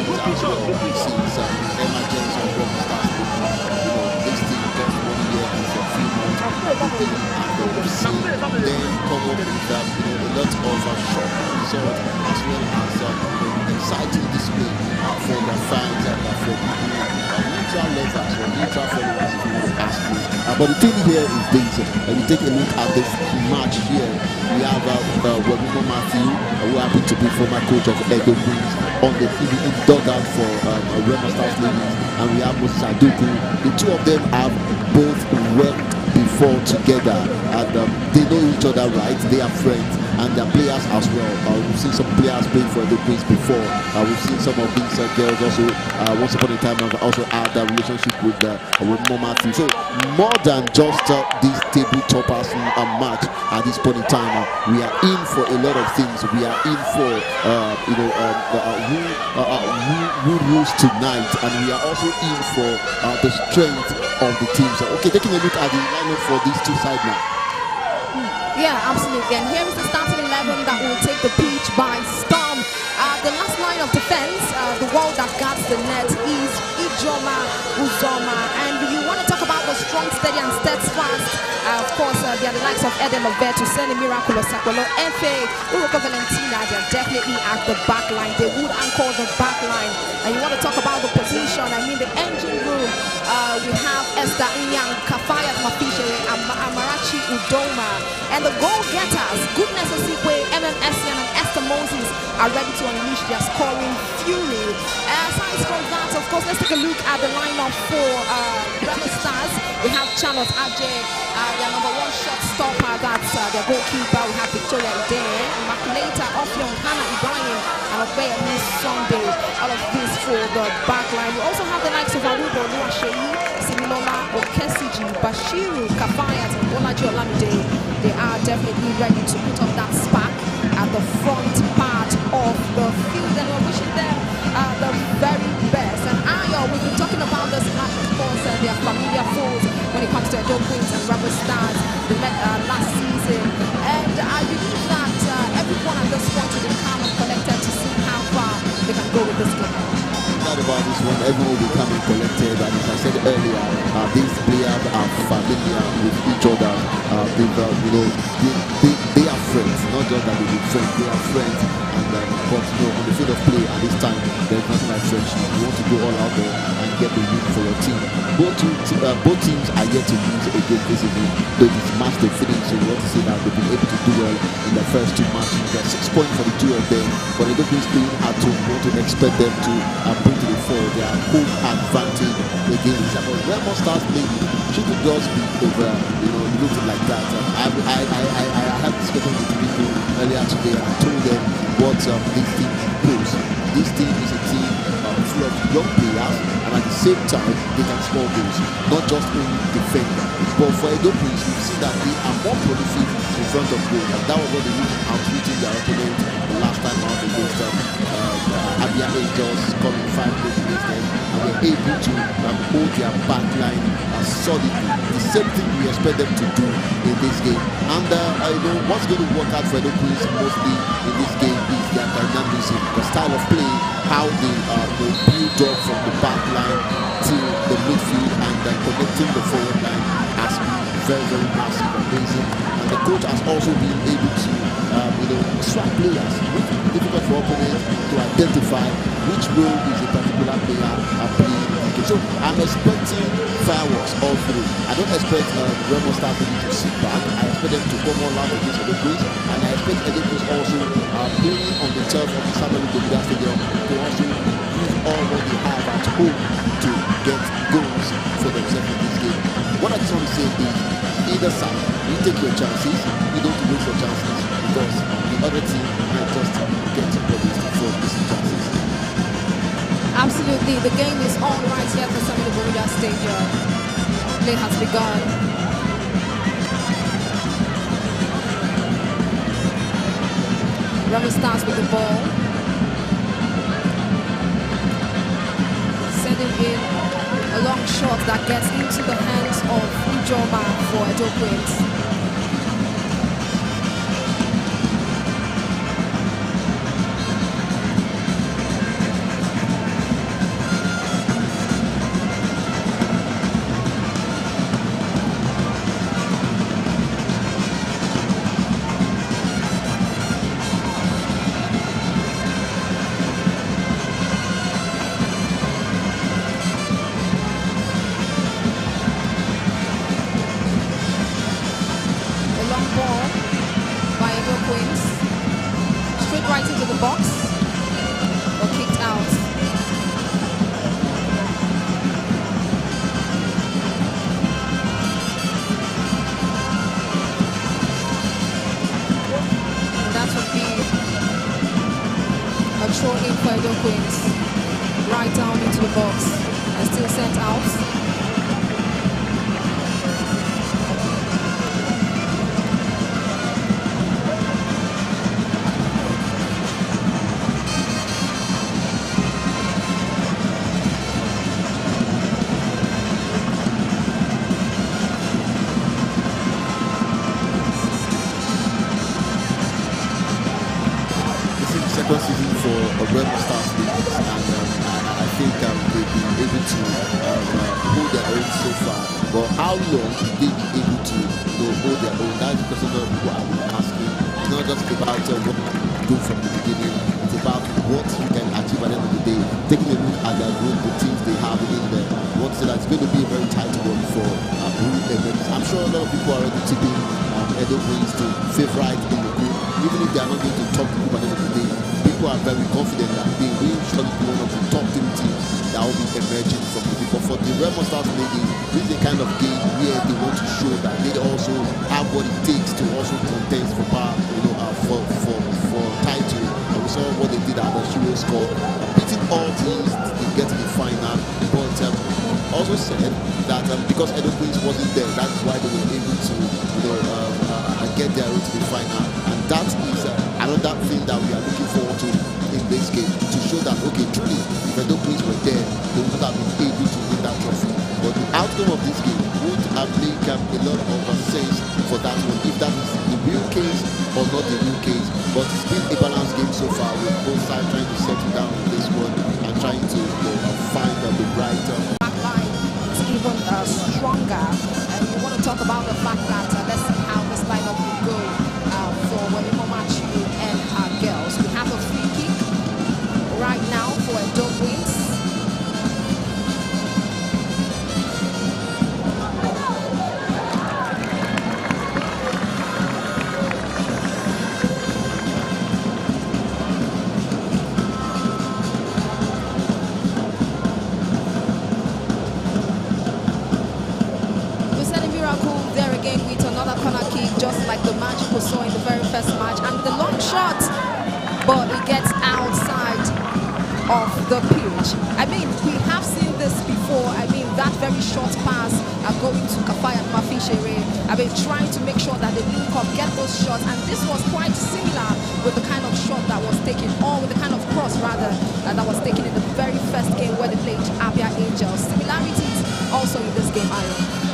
things as well since emergence of Remo Stars. This team just 1 year and a few months. And we've seen them come up with a lot of short result as well as exciting display for their fans and for neutral lovers or neutral followers, if you want to ask me. But the thing here is this: when you take a look at this match here, we have Remo Matthew, who happened to be former coach of Edo Queens, on the dugout for Remo Stars ladies, and we have Musa Duku. The two of them have both worked before together, and they know each other right. They are friends, and they're players as well. We've seen some players playing for the Queens before. We've seen some of these girls also once upon a time have also had a relationship with Remo Matthew. So more than just this table toppers match at this point in time, we are in for a lot of things. We are in for who rules tonight, and we are also in for the strength of the team. So okay, taking a look at the lineup for these two sides now. Yeah, absolutely. And here is the starting 11 that will take the pitch by storm. The last line of defense, the wall that guards the net, is Ijoma Uzoma. And you want to talk about the strong, steady, and steadfast. Of course, they are the likes of Eden Lovett, Hussein Miraculous, Sakolo, Efe, Uruka Valentina. They are definitely at the back line. They would anchor the back line. And you want to talk about the position, I mean the engine room. We have Esther Inyang, Kafayat Mafishe, Amarachi Udoma. And the goal-getters, Goodness Osikwe, MMSN, and Esther Moses are ready to unleash their scoring fury. Aside from that, of course, let's take a look at the lineup for Remo Stars. We have Charlotte Ajay, their number one shot stopper, that's their goalkeeper. We have Victoria Ide, Immaculata Ofion, Hannah Ibrahim, and Obeyemi Sunday. All of this for the back line. We also have the likes of Arubo Luasheyi, Similola Okesiji, Bashiru, Kafayat, and Olaji Olamide. They are definitely ready to put up that spark at the front part of the field, and we're wishing them the very best. And Ayo, we've been talking about this match, of course, they are familiar foes when it comes to Edo Queens and Remo Stars. They met last season, and I believe that everyone at this point will be calm and collected to see how far they can go with this game. About this one, everyone will be calm and collected, and as I said earlier, these players are familiar with each other. They are friends, not just that they be friends, they are friends. And but on the field of play at this time, there's nothing like friendship. You want to go all out there and get the win for your team. Both teams are yet to lose against this evening, though this match they finished. So you want to say that they've been able to do well in the first two matches. There are 6 points for the two of them, but the Queens playing at home. You want to expect them to bring to the fore their home advantage against this. But Remo Stars maybe shouldn't just be over, looking like that. I had this discussion with people earlier today, and I told them what this team poses. This team is a team full of young players, and at the same time they can score goals, not just only defend. But for Edo Queens, we've seen that they are more prolific in front of goal, and that was what they used outreaching their opponent the last time out against Abia Angels, scoring 5 goals against them, and were able to hold their back line solidly. The same thing we expect them to do in this game. And what's going to work out for Edo Queens mostly in this game is their dynamism, the style of play, how they build up from the back line to the midfield, and connecting the forward line has been very, very massive, amazing. And the coach has also been able to swap players, which is difficult for opponents to identify which role is a particular player playing. So I'm expecting fireworks all through. I don't expect Remo Stars to sit back. I expect them to come all out against Edo Queens, and I expect Edo Queens also playing on the turf of the Samuel Ogbonnia Stadium to also use all what they have at home to get goals for themselves in this game. What I just want to say is, either side, you take your chances, you don't waste your chances, because the other team might just get to publish for missing chances. Absolutely, the game is on right here at the Samuel Ogbonnia Stadium. Play has begun. Remo Stars with the ball. Sending in a long shot that gets into the hands of Ijoma for Edo Queens. the box and still sent out. Second season for Remo Stars League, and I think they've been able to hold their own so far. But how long will they be able to hold their own? That's the question that people have been asking. It's not just about what you do from the beginning, it's about what you can achieve at the end of the day. Taking a look at their group, the teams they have in there, what say that it's going to be a very tight one for who emerges. I'm sure a lot of people are already tipping Edo Queens to favorite in the group, even if they are not going to top the group at the end of the day. People are very confident that they will surely be one of the top 3 teams that will be emerging from the group. But for the Remo Stars ladies, this is the kind of game where they want to show that they also have what it takes to also contest for power, for title. And we saw what they did at the Shiro score, beating all teams to get to the final. But also said that because Edo Queens wasn't there, that's why they were able to get their way to the final. And that is another thing that we are looking forward to in this game, to show that, okay, truly, if Edo Queens were there, they would not have been able to win that trophy. But the outcome of this game would make a lot of sense for that one, if that is the real case or not the real case. But it's been a balanced game so far, with both sides trying to settle down on this one and trying to find the right backline is even stronger. And you want to talk about the fact that let's see how this lineup will go for Remo and our girls. We have a free kick right now for Edo Queens. Just like the magic we saw in the very first match, and the long shot, but it gets outside of the pitch. I mean, we have seen this before. I mean, that very short pass going to Kafai and Mafishere. I mean, trying to make sure that they link up, get those shots, and this was quite similar with the kind of shot that was taken, or with the kind of cross rather that was taken in the very first game where they played Abia Angels. Similarities also in this game, Aaron.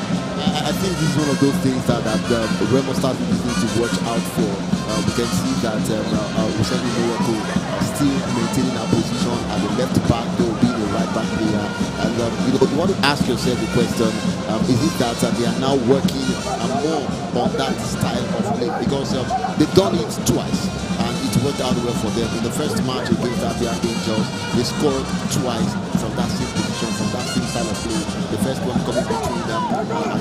I think this is one of those things that Remo Stars need to watch out for. We can see that Useni Miracle still maintaining her position at the left back, though being a right back player. And you want to ask yourself the question: is it that they are now working more on that style of play? Because they've done it twice, and it worked out well for them. In the first match against Abia Angels, they scored twice from that same position, from that same style of play. The first one coming between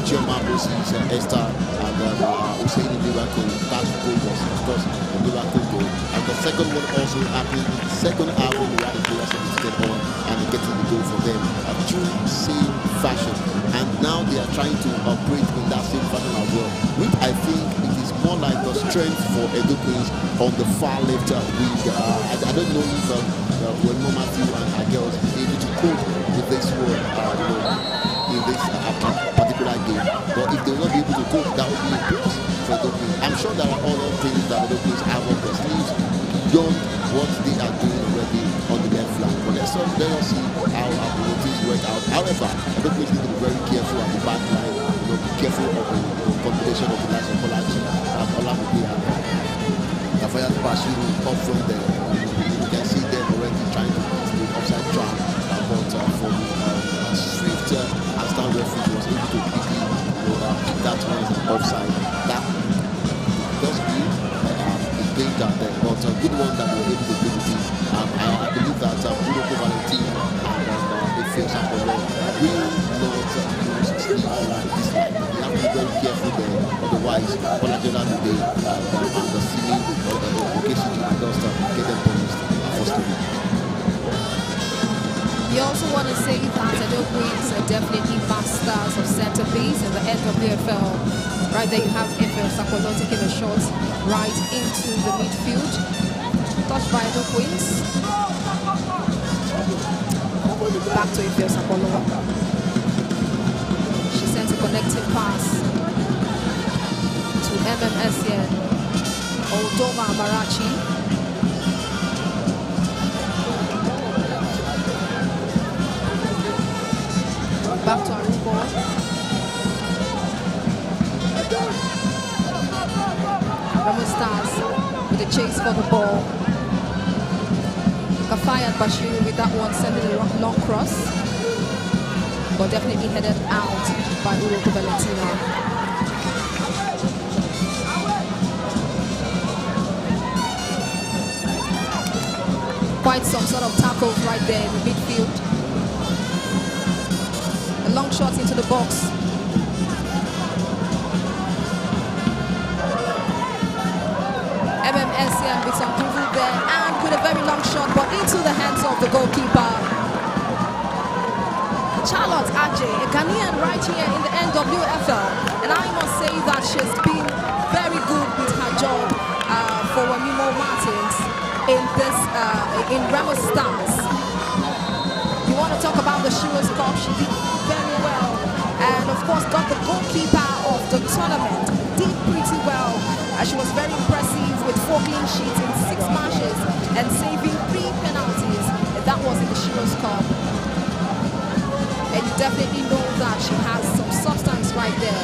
Chioma Moses, Esther, and Usaini Miracle. That goal was, of course, a miracle goal. And the second one also happened second half when we had the players substituted on and getting the goal for them. A true same fashion. And now they are trying to operate in that same fashion as well, which I think it is more like the strength for Edo Queens on the far left wing. I don't know if Remo Matthew and our girls are able to cope with this one in this particular game. But if they will not be able to cope, that would be a plus for Edo Queens. I'm sure there are other things that Edo Queens have up their sleeves beyond what they are doing already on the left flank. But let's see how our things work out. However, Edo Queens need to be very careful at the back line. Be careful of the combination of the likes of Olaji, Olamubi, and Kafayat Bashiru up from there. You can see them already trying to beat the offside trap, but from swift Aston referee was able to quickly pick that one offside. That does mean a danger there, but a good one that we were able to do with it. I believe that Uroko Valentin and Efe Shapolo will not use sleep like this line. We have to be very careful there, otherwise Olajola today and the ceiling or the occasion to just get them punished forcefully. We also want to say that Edo Queens are definitely masters of centerpiece in the NWFL. Right there you have Efe Shapolo taking a shot right into the midfield. Touched by Edo Queens. Back to Ifeos Apollo. She sends a connecting pass to MMSN. Odoma Amarachi. Back to Arubo. Remo Stars with a chase for the ball. Kafaya Bashiru with that one sending a long cross, but definitely headed out by Uroko Valentina. Quite some sort of tackles right there in the midfield. A long shot into the box. MMSN with some dribble there and with a very long shot, but into the hands of the goalkeeper. Charlotte Ajay, a Ghanaian right here in the NWFL, and I must say that she's been very good with her job for Remo Martins in this in Remo Stars. You want to talk about the Shiros Cup? She did very well, and of course got the goalkeeper of the tournament. Did pretty well. She was very impressive with 4 clean sheets in 6 matches and saving 3 penalties. That was in the Shiros Cup. And you definitely know that she has some substance right there.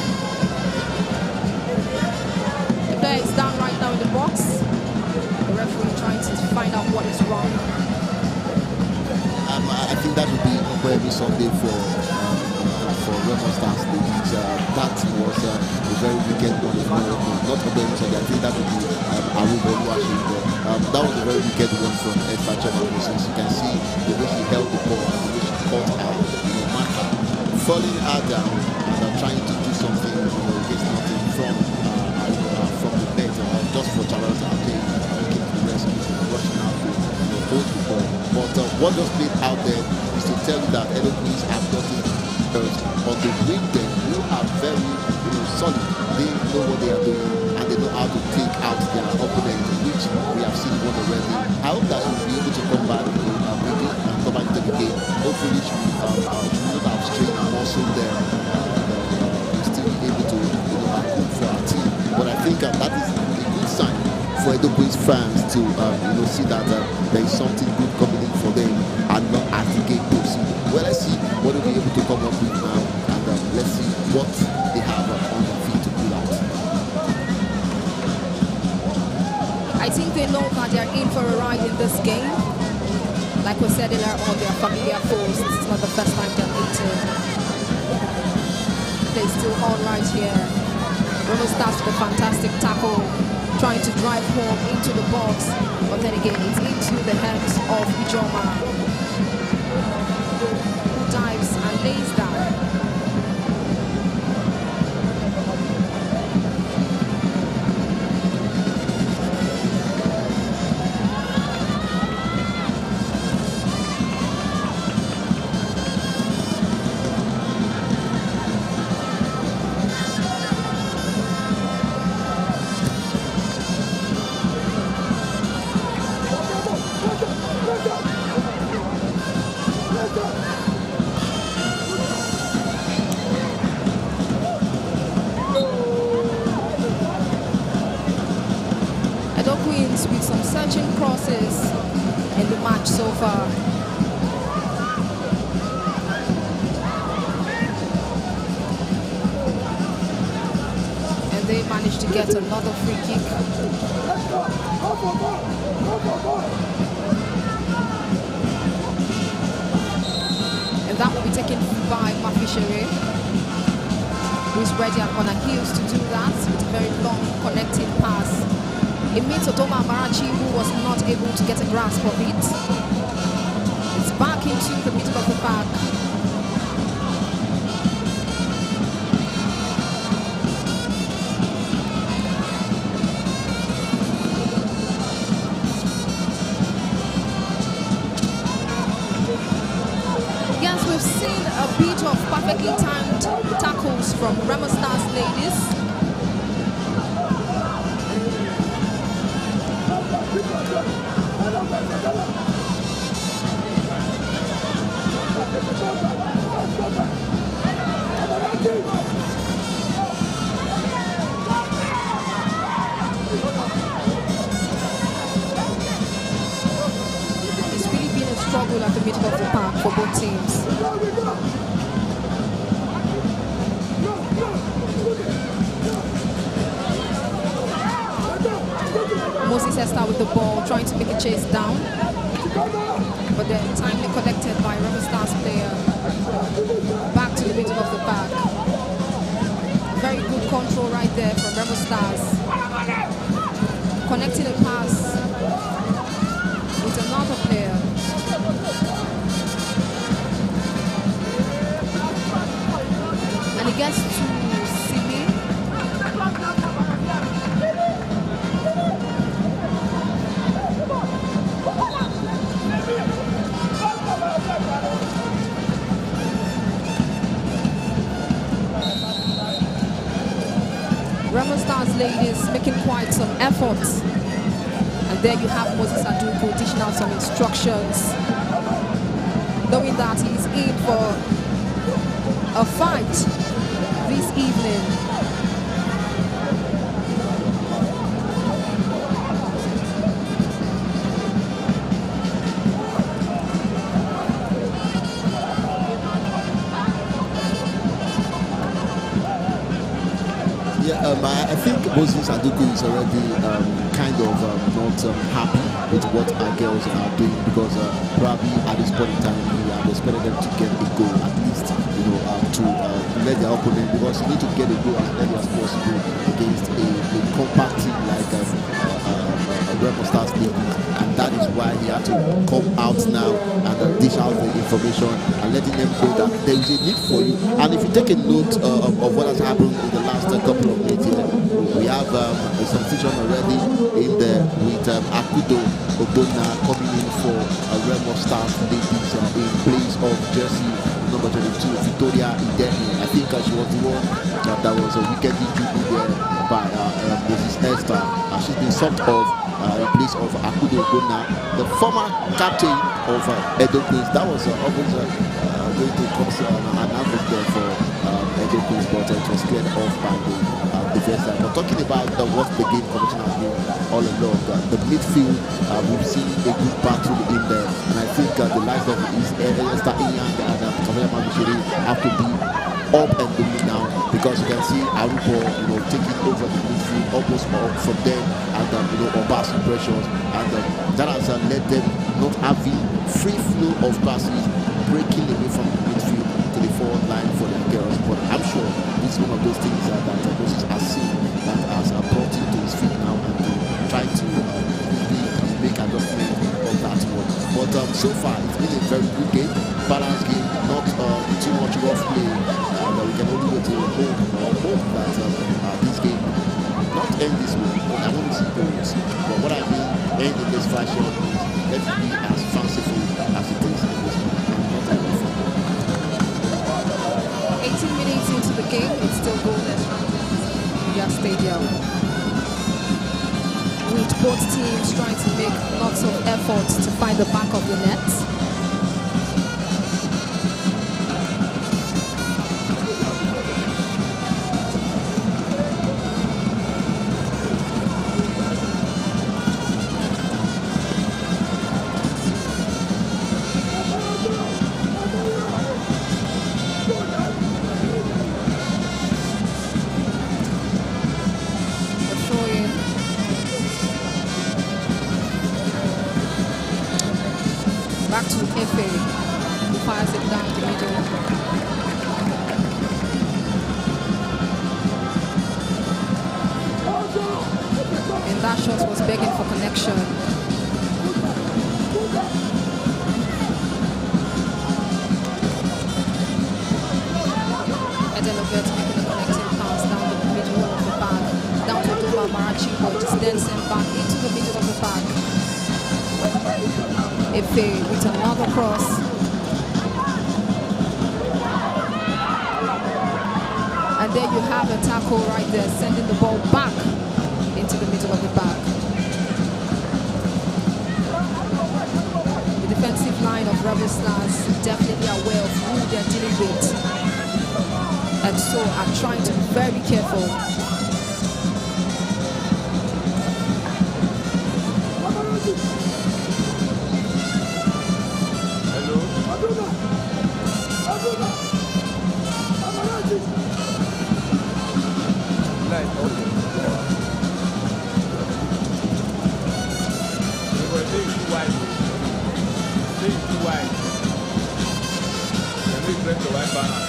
The player is down right now in the box. The referee trying to find out what is wrong. I think that would be every Sunday for Remo Stars ladies. That was a very wicked one. Not every Sunday. I think that would be Arubo watching there. That was a very wicked one from Ed Bachama. As you can see, the way he held the ball, the way she caught out, Maka falling her down and trying to do something, against nothing from the net, just for Charlotte Ajay came to the rescue, rushing out to hold the ball. But what just played out there is to tell you that Edo Queens have gotten hurt on the wing them who are very solid. They know what they are doing and they know how to take out their opponent, which we have seen one already. I hope that she will be able to come back quickly and come back into the game. Hopefully she will not have strained her muscle there and still be able to cook for our team. But I think that is a good sign for Edo Queens fans to see that there is something good coming in for them and not as the game proceeds. Well, let's see what they'll be able to come up with now, and let's see what they have on their feet to pull out. I think they know that they're in for a ride in this game. Like we said earlier on, they are familiar foes. This is not the first time they're meeting. They're still all right here. Remo starts with a fantastic tackle, trying to drive home into the box, but then again it's into the hands of Ijoma, who dives and lays down. With some searching crosses in the match so far. And they managed to get another free kick. And that will be taken by Mafishere, who is ready on her heels to do that with a very long connecting pass. It meets Odoma Amarachi, who was not able to get a grasp of it. It's back into the middle of the park. Yes, we've seen a bit of perfectly timed tackles from Remo Stars ladies. both teams. Moses Esther with the ball, trying to make a chase down, but then timely collected by Remo Stars player. Back to the middle of the back. Very good control right there from Remo Stars. Connecting a pass with another player. And he gets to Simi. Remo Stars ladies making quite some efforts. And there you have Moses Aduku dishing out some instructions, knowing that he's in for a fight this evening. I think Moses Aduku is already kind of not happy with what our girls are doing, because probably at this point in time we have expected them to get a goal at least, to let their opponent, because you need to get a goal as early as possible against a compact team like Remo Stars ladies, and that is why he had to come out now and dish out the information and letting them know that there is a need for you. And if you take a note of what has happened in the last couple of minutes here, we have a substitution already in there with Akudo Obona coming in for Remo Stars ladies in place of jersey number 22, Victoria Ideni. I think she was the one that was a wicked injury there by Moses Esther. She's been subbed off in place of Akudo Obona, the former captain of Edo Queens. That was always going to cause an average there for Edo Queens, but it was cleared off by the defense. But talking about what the game commission has been all along, the midfield, we've seen a good battle in there, and I think the likes of Esther Inyang and Kavaya Mabushiri have to be up and doing now, because you can see Arupo, taking over the midfield almost up from them, and Obas impressions, and that has led them not having free flow of passes, breaking away from the midfield to the forward line for their girls. But I'm sure this is one of those things that Moses has seen, that has brought him to his feet now, and to try to make adjustment of that one. But so far it's been a very good game, balanced game, not too much rough play, and we can only go to hope that this game not end this way. I want to see goals, but what I mean end in this fashion is let it be as fanciful as it is in this moment, and not only fun. 18 minutes into the game, it's still goalless in their stadium, with both teams trying to make lots of efforts to find the back of the net. Back to Efe, who fires it down the middle. And that shot was begging for connection. Edelobet making a connecting pass down the middle of the back, down to Duma Marachico, which is then sent back into the middle of the back. Efe with another cross. And there you have a tackle right there, sending the ball back into the middle of the back. The defensive line of Remo Stars definitely aware of who they're dealing with, and so are trying to be very careful. press the right button.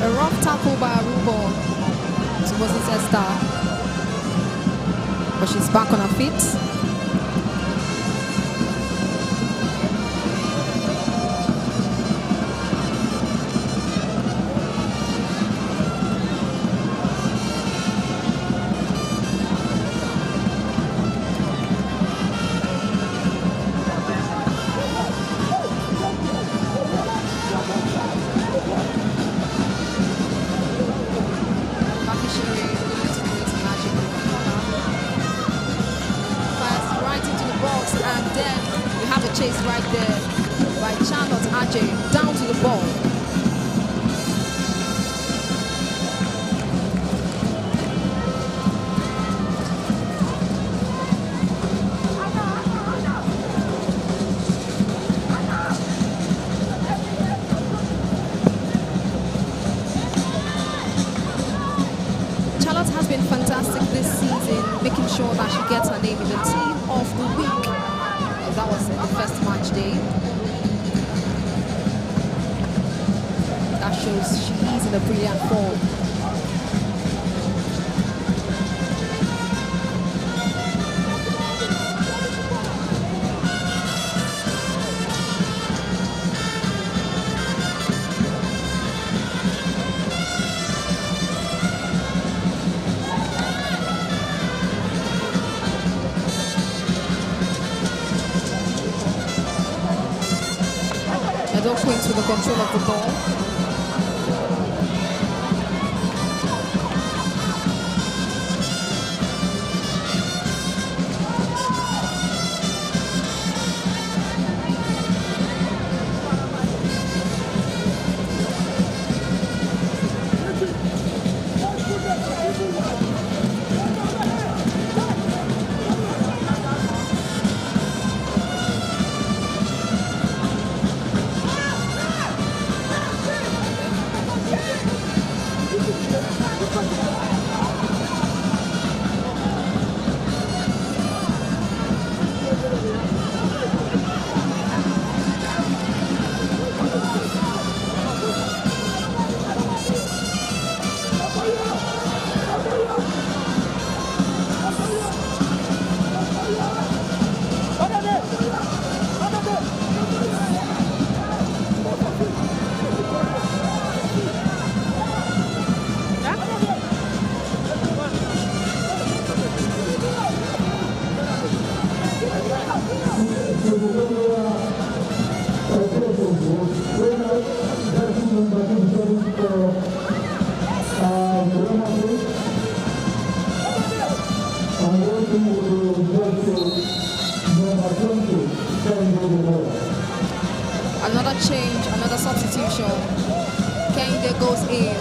A rough tackle by Remo to Moses Esther, but she's back on her feet. Chase right there by Charlotte Ajay, down to the ball. Charlotte has been fantastic this season, making sure that she gets her name in the team of the week. That was the first match day. That shows she is in a brilliant form. Edo Queens with the control of the ball. Another change, another substitution. Kende goes in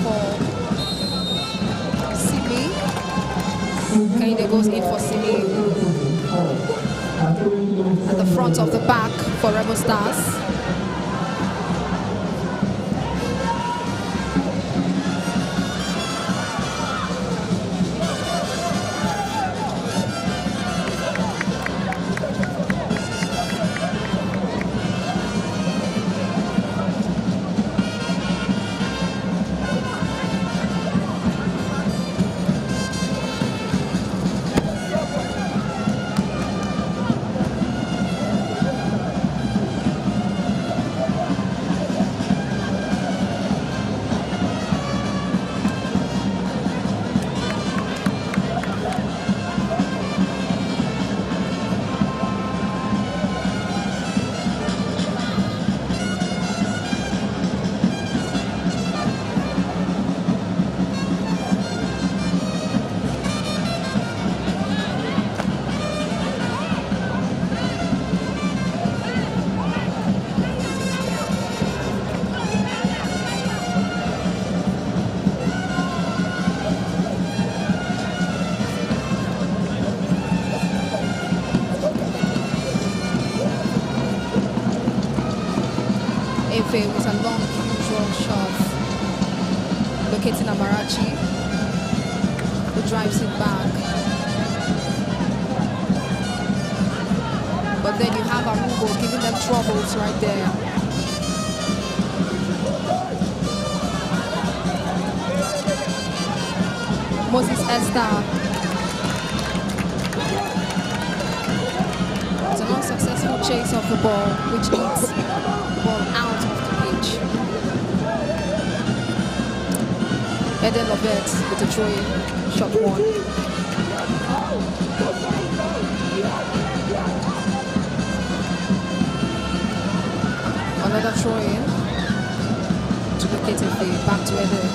for Kehinde goes in for Simi. At the front of the back for Rebel Stars. With a long draw shot, locating Amarachi, who drives it back. But then you have Arugo giving them troubles right there. Moses Esther. It's an unsuccessful chase of the ball, which leads the ball out of the pitch. Eden Lovett with a throw-in, shot one. Another throw-in to the Ketefe, back to Eden.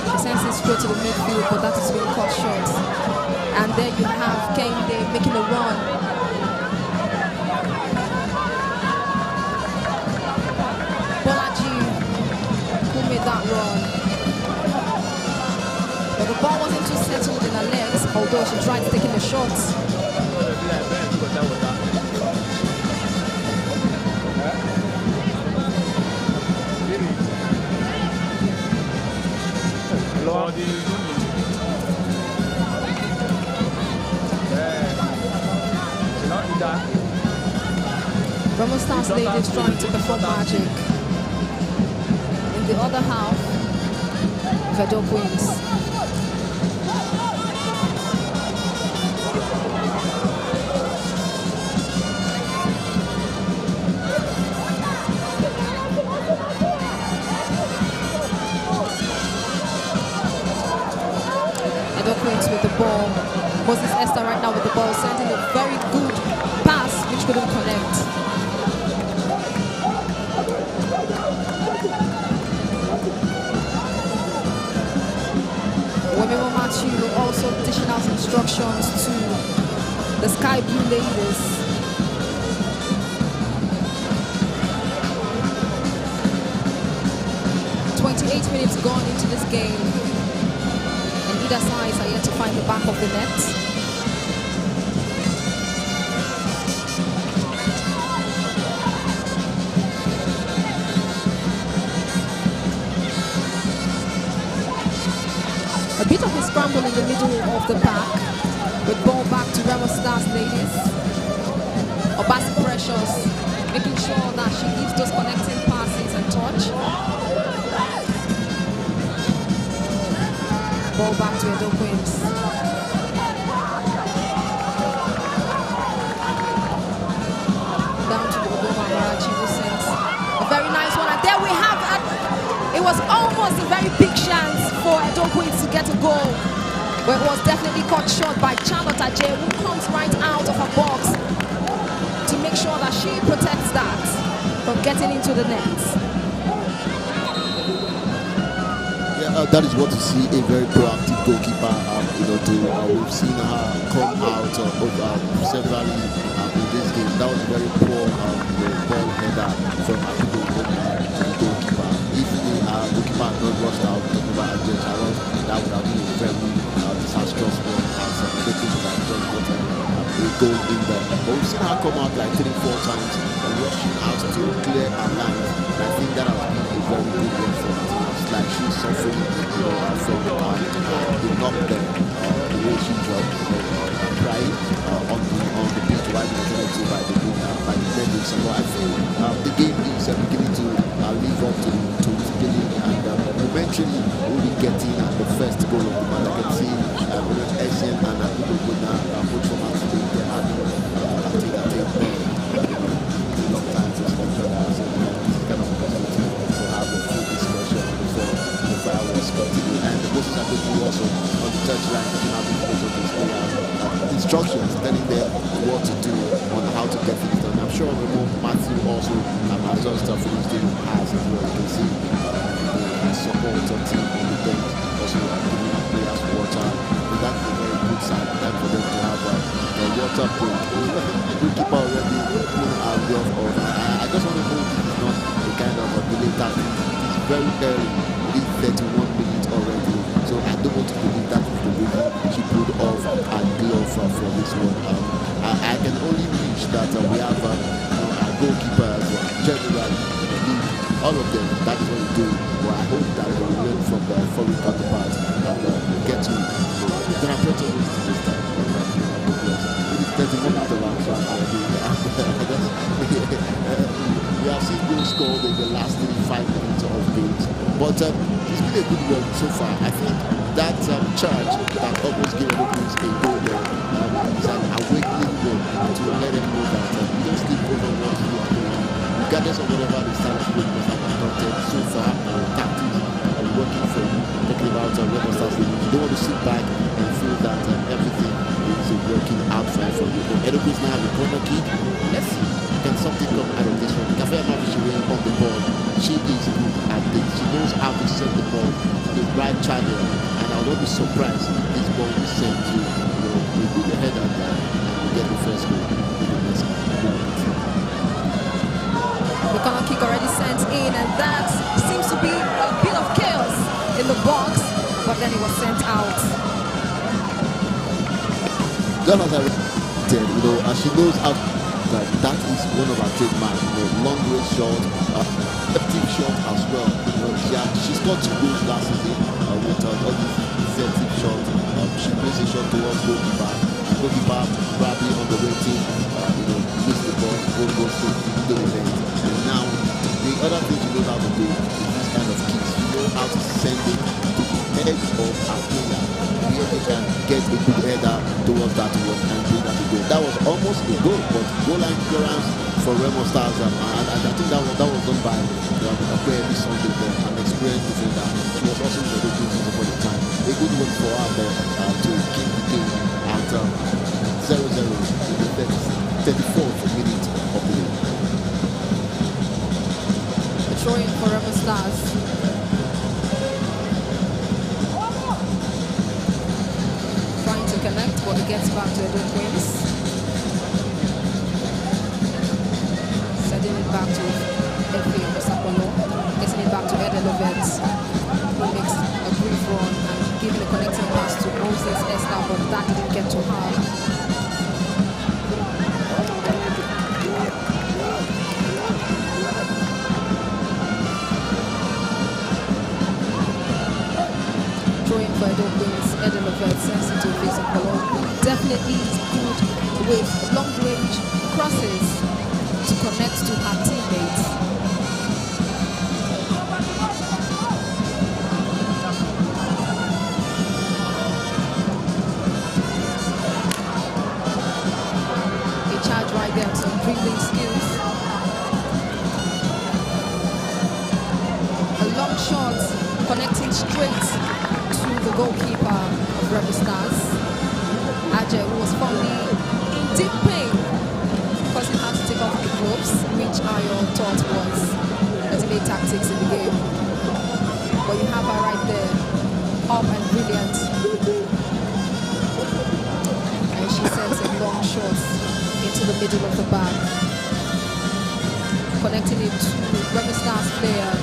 He sends it straight to the midfield, but that is being cut short. And there you have Kehinde making a run. Made that run, but the ball wasn't too settled in her legs, although she tried taking the shots. Remo Stars ladies trying to perform magic. The other half, Vedo wins. Vedo wins with the ball. Moses Esther right now with the ball, sending a very good pass which couldn't connect. Remo Matthew also dishing out instructions to the Sky Blue ladies. Minutes gone into this game, and either sides are yet to find the back of the net. A bit of a scramble in the middle of the pack, with ball back to Remo Stars ladies. Obasi Precious making sure that she gives those connecting passes and touch. Ball back to Edo Queens. Down to the Obama Marachi, who sends a very nice one. And there we have it. It was almost a very big chance for Edo Queens to get a goal, but it was definitely cut short by Charlotte Ajay, who comes right out of her box to make sure that she protects that from getting into the net. That is what you see, a very proactive goalkeeper. We've seen her come out severally in this game. That was a very poor ball header from Abigail to the goalkeeper. If the goalkeeper had not rushed out, talking about Ajay Charlotte, that would have been a goal in there. But we've seen her come out like 3-4 times, rushing out to clear our lines. And I think that has been a very good one for the team. It's like she's suffering, from the knock there, the way she dropped, crying on the pitch while being attended to by the medics. So I feel the game is beginning to live up to its billing, and eventually we'll be getting the first goal of the match. I can see Asian and people now put from us to the long time to spend so this is kind of opportunity to have a full discussion before the fireworks continue. And the coaches are going to be also on the touchline looking at the players of these players, instructions telling them what to do on how to get things done. I'm sure Remo Matthew also has just finished doing pass as well. You can see the support of team on the bench also giving our players water. So that's a very good sign for them to have a water break. The goalkeeper already playing our way of. I just want to know this is not a kind of a delay tactic. It's very early. It's 31 minutes already. So I don't want to believe that is the reason she pulled off her glove for this one. I can only wish that we have our goalkeepers generally in the league, all of them, that is what we do. But I hope that they will learn from their foreign counterparts and get to there are plenty of ways to this time. It is 31 minutes of action already. We have seen goals scored in the last 5 minutes of games. But it's been a good one so far. I think that charge that almost gave Liverpool a goal there is an awakening goal to let them know that you don't sleep over what you are doing. Regardless of whatever the style of play must have adopted so far, tactics are working for you. Talking about Remo Stars, you don't want to sit back and feel that everything is working out fine for you. Edoku now have a corner kick. Let's see, can something come out of this one? Cafe Amavishi on the ball. She is good at this. She knows how to send the ball to the right channel, and I will not be surprised if this ball will send to a good header and we get the first goal in the next moment. The corner kick already sent in, and that seems to be a bit of chaos in the box, but then it was sent out. Just as I said, and she knows how that is one of her trademarks, long range shot, effective shot as well. She scored 2 goals last season with all these effective shots. She plays a shot towards goalkeeper, and goalkeeper probably on the waiting, missed the ball, goal goes to the event. And now the other thing she knows how to do is this kind of kicks. She knows how to send it to the edge of her player, where they can get a good header towards that one and bring that to goal. That was almost a goal, but goal line clearance for Remo Stars, and I think that was done by a player this Sunday there, an experienced defender. She was also in the routine for the time. A good one for her there to keep the game at 0-0 in the 34th minute of the game. A throw-in for Remo Stars. Trying to connect, but it gets back to the Queens. Sending it back to Efe Osapolo. Getting it back to Edelovet. Who makes a brief run and giving a connecting pass to Moses Esther, but that didn't get to her. Throwing for Edo Queens, Edelovet sends it to Osapolo. Definitely is good with long-range crosses to connect to her teammates. Right there, some dribbling skills. A long shot connecting straight to the goalkeeper of Remo Stars, Ajay, who was formerly in deep pain because he had to take off the gloves, which Ayo thought was a delay tactics in the game. But you have her right there, up and brilliant. And she sends a long shot into the middle of the bag, connecting it to Remo Stars player.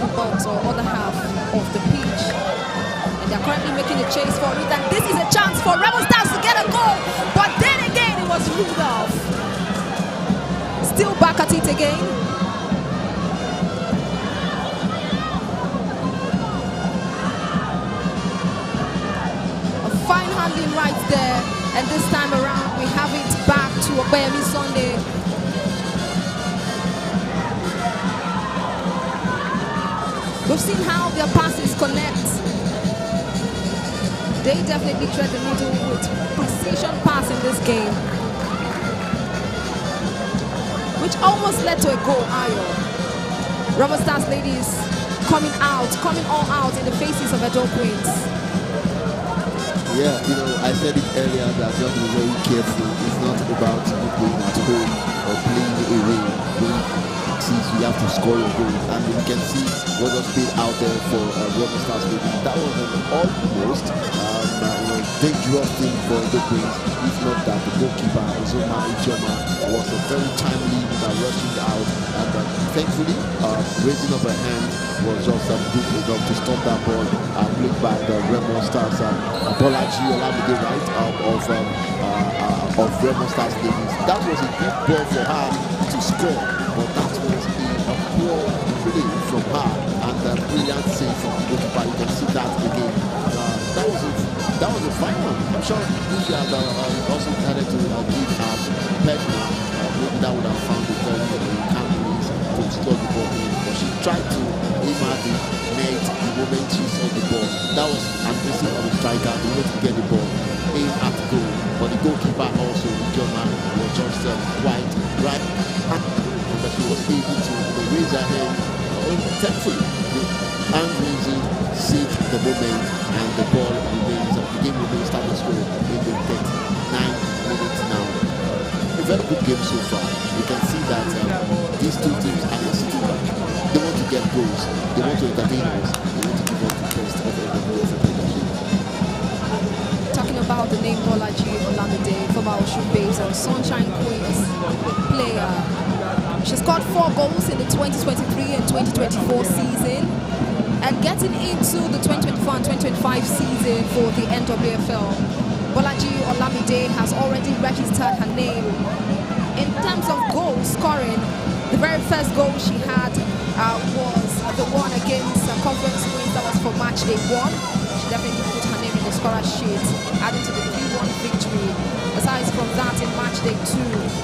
middle box or other half of the pitch. And they're currently making a chase for it. And this is a chance for Remo Stars to get a goal. But then again, it was ruled off. Still back at it again. A fine handling right there. And this time around, we have it back to Opeyemi Sunday. We've seen how their passes connect. They definitely tread the middle with precision pass in this game, which almost led to a goal. Ayo. Remo Stars ladies coming all out in the faces of Edo Queens. Yeah, I said it earlier that just be very careful. It's not about you playing at home or playing away. You have to score your goal, and you can see what was played out there for Remo Stars. That was an almost dangerous thing for the Queens. If not that the goalkeeper Uzoma Ijoma was a very timely rushing out, and thankfully raising up her hand was just good enough to stop that ball played by the Remo Stars. Bolaji Olamide, right, of Remo Stars ladies. That was a good ball for her to score, but that was a poor play from her and a brilliant save from the goalkeeper. You can see that again. That was a fine one. I'm sure if she had also decided to give her partner, maybe that would have found it very calmly to slot the ball in. But she tried to aim at the net the moment she saw the ball. That was amazing of the striker, the way to get the ball, aim at the goal. But the goalkeeper also, Ijoma, was just quite right. But she was able to raise her hand. Thankfully, the hand raising saved the moment, and the ball remains, the game remains status quo in the 39 minutes now. A very good game so far. You can see that these two teams are sitting back. They want to get goals, they want to entertain us, they want to give us the best of NWFL'25. Talking about the name Bolaji Olamide, former Osun Babes and Sunshine Queens player. She scored 4 goals in the 2023 and 2024 season, and getting into the 2024 and 2025 season for the NWFL. Bolaji Olamide has already registered her name in terms of goal scoring. The very first goal she had was the one against Conference Queens. That was for match day 1. She definitely put her name in the scorer sheet, adding to the 3-1 victory. Aside from that, in match day 2,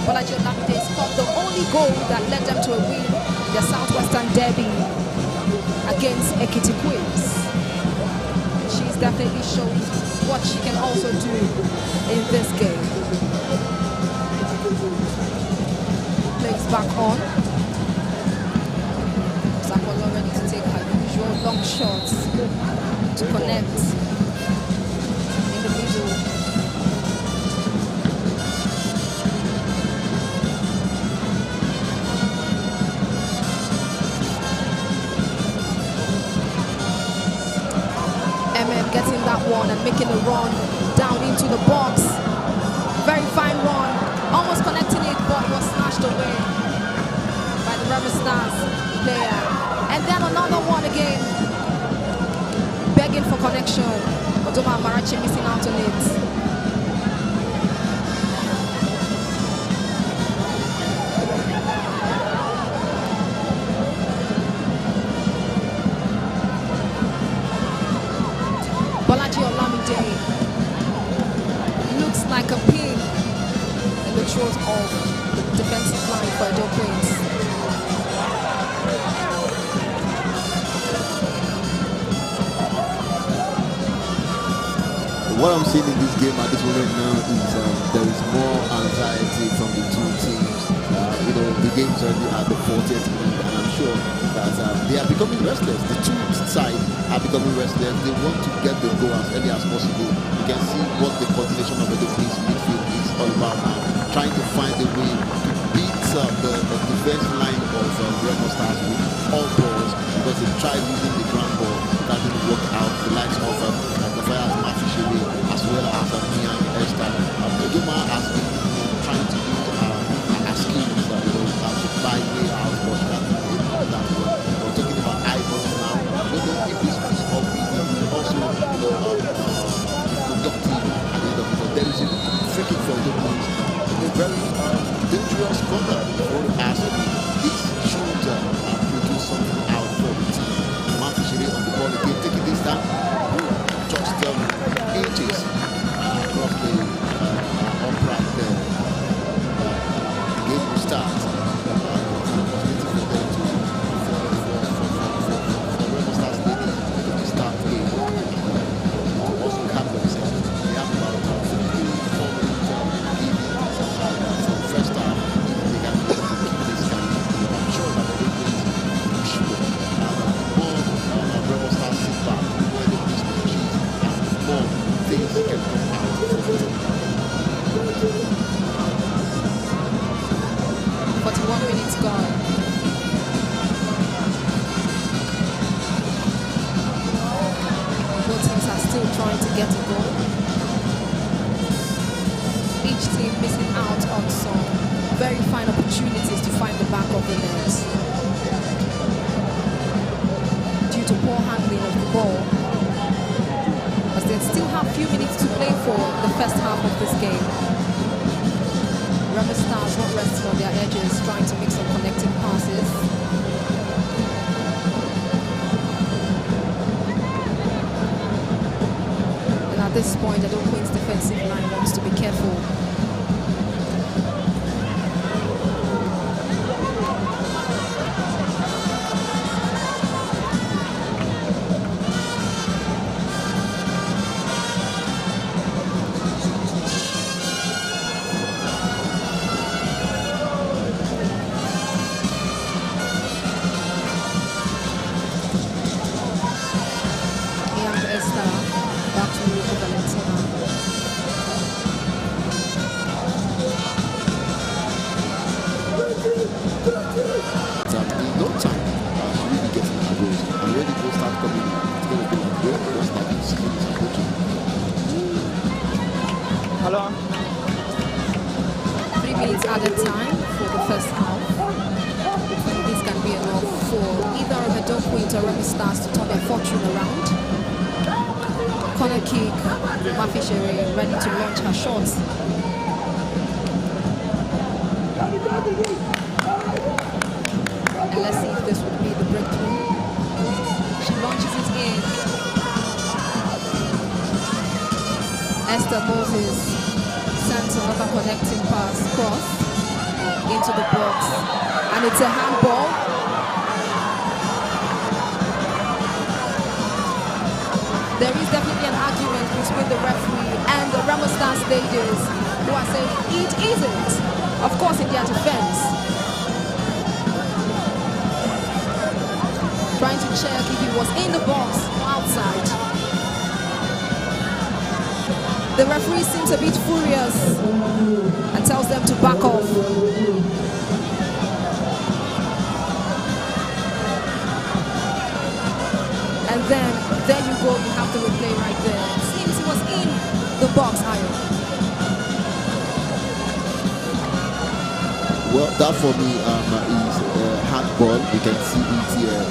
Bolaji Olamide scored the only goal that led them to a win in the Southwestern Derby against Ekiti Queens. She's definitely showing what she can also do in this game. Plays back on. Sakola ready to take her usual long shots to connect in the middle. Getting that one and making a run down into the box. Very fine run, almost connecting it, but was snatched away by the Remo Stars player. And then another one again, begging for connection. Odoma Amarachi missing out on it. Bolaji Olamide looks like a pin in the throat of the defensive line for Edo Queens. What I'm seeing in this game at this moment now is there is more anxiety from the two teams. The game's already at the 40th minute, and I'm sure that they are becoming restless. The two sides are becoming restless. They want to get the goal as early as possible. You can see what the coordination of the Queens midfield is all about now. Trying to find a way to beat the defense line of Remo Stars with all balls, because they tried using the ground ball. That didn't work out. The likes of the Fires Mafishiri as well as Mia and Esther. Ejoma has been trying to use her skills to buy way out, but that didn't work that well. We're talking about Ivan minutes to play for the first half of this game. Remo Stars not resting on their edges, trying to make some connecting passes. And at this point, Edo Queen's defensive line wants to be careful. Hello. 3 minutes added time for the first half. Hopefully this can be enough for either of the Edo Queens or Remo Stars to turn their fortune around. Corner kick, Mafishere ready to launch her shots. And let's see if this would be the breakthrough. She launches it in. Esther Moses sends another connecting pass cross into the box, and it's a handball. There is definitely an argument between the referee and the Remo Stars ladies, who are saying it isn't, of course, in their defense. Trying to check if it was in the box or outside. The referee seems a bit furious and tells them to back off. And then, there you go, you have the replay right there. It seems it was in the box, Ayo. Well, that for me is handball. You can see it here.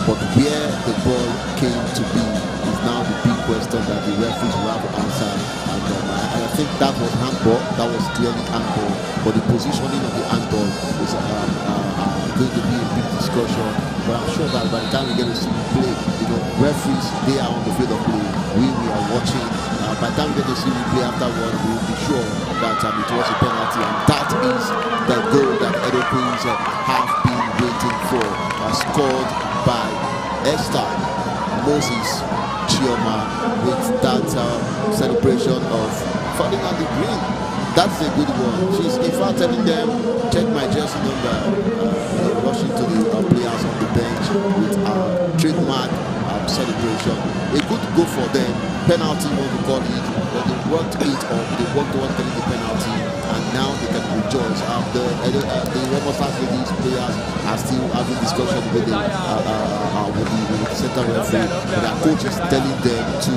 But where the ball came to be is now the big question that the referees will have to answer. And I think that was handball. That was clearly handball. But the positioning of the handball is going to be a big discussion. But I'm sure that by the time we get to see the play, referees, they are on the field of play. We are watching. By the time we get to see the play afterward, we will be sure that it was a penalty. And that is the goal that Edo Queens have been waiting for. Scored by Esther Moses Chioma with that celebration of falling on the green. That's a good one. She's in fact telling them, check my jersey number. Rushing to the players on the bench with trademark celebration. A good goal for them. Penalty, what we call it, but they worked it or they worked towards getting the penalty, and now they can rejoice. The Remo Stars ladies players are still having discussion with the center referee, but their coach is telling them to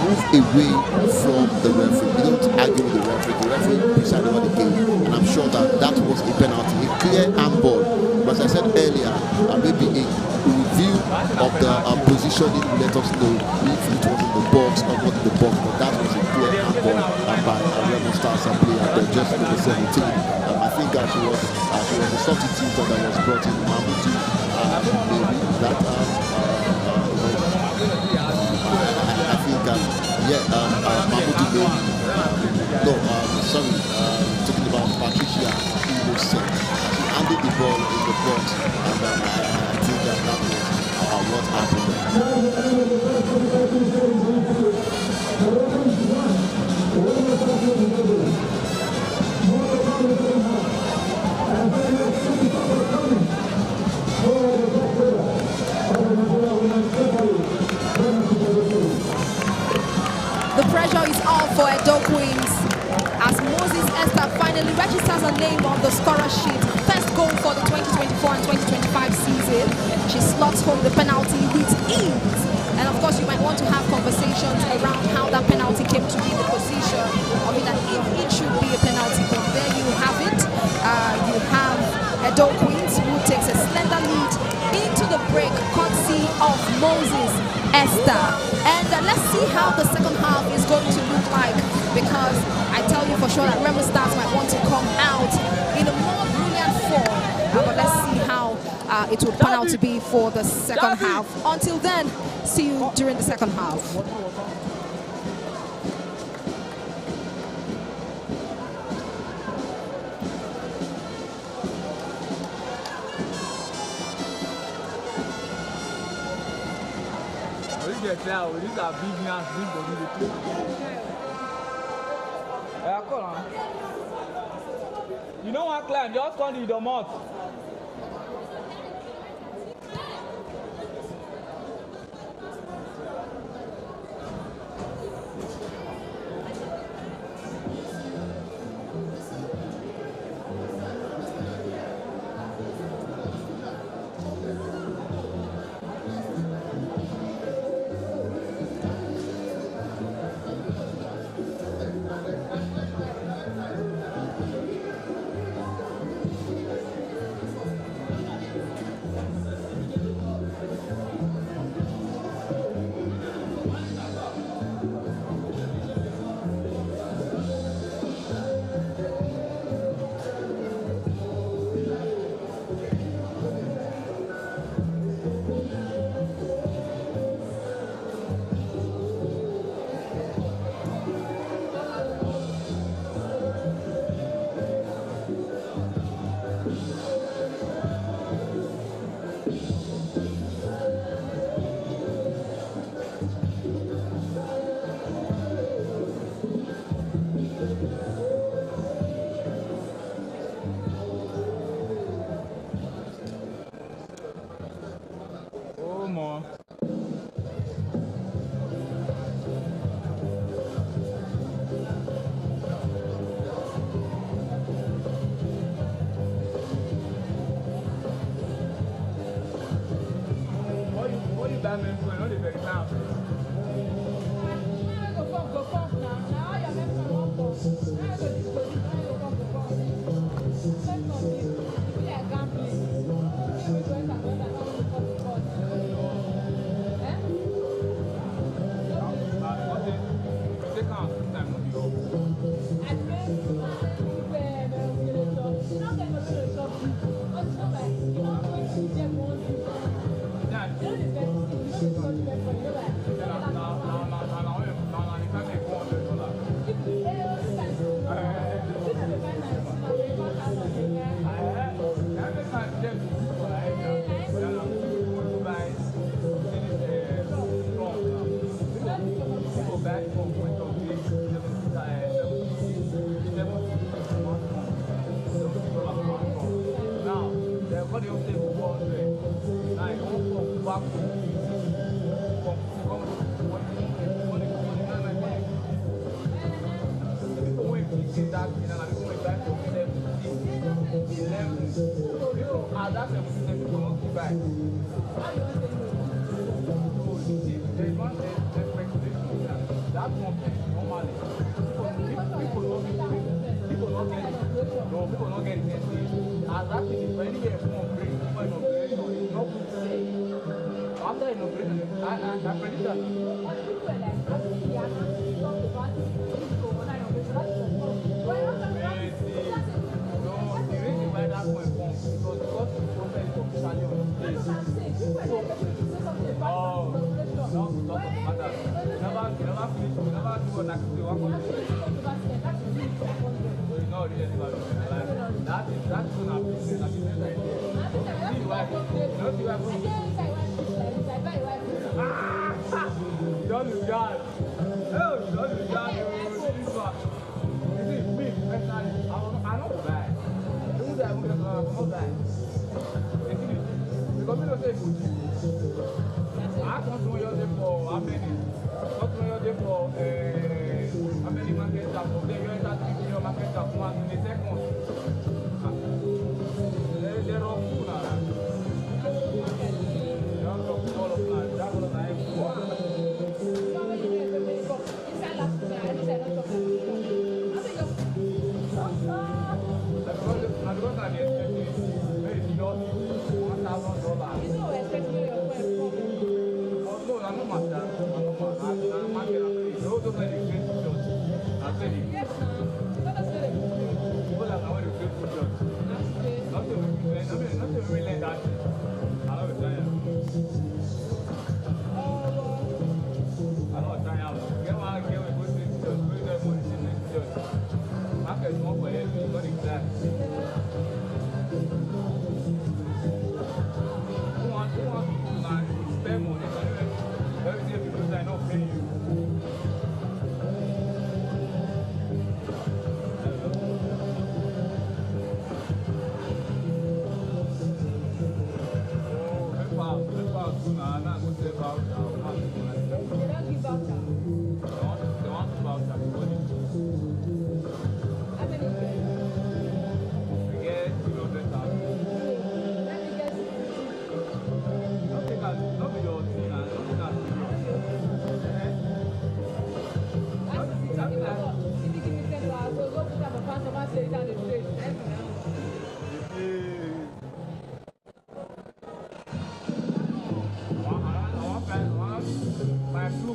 move away from the referee. You don't argue with the referee. The referee presided over the game, and I'm sure that was a penalty, a clear handball. But as I said earlier, maybe a review of the positioning will let us know if it was in the box or not in the box. But that was a clear handball by Remo Stars player, just number 17. I think she was a substitute that was brought in. Mahmoud, that I think Mahmoud Baby. No, sorry, talking about Patricia Innocent. She handled the ball in the box, and I think that was what happened The pressure is off for Edo Queens as Moses Esther finally registers her name on the scorer sheet. First goal for the 2024 and 2025 season. She slots home the penalty with ease. And of course, you might want to have conversations around how that penalty came to be the position of it and if it should be a penalty. But there you have it. You have Edo Queens who takes a slender lead into the break, courtesy of Moses Esther. And let's see how the second half is going to look. like, because I tell you for sure that Remo Stars might want to come out in a more brilliant form. But let's see how it will pan out to be for the second half. Until then, see you during the second half. Now, these are big names, big body. You know what, Clan? Just call the mouth.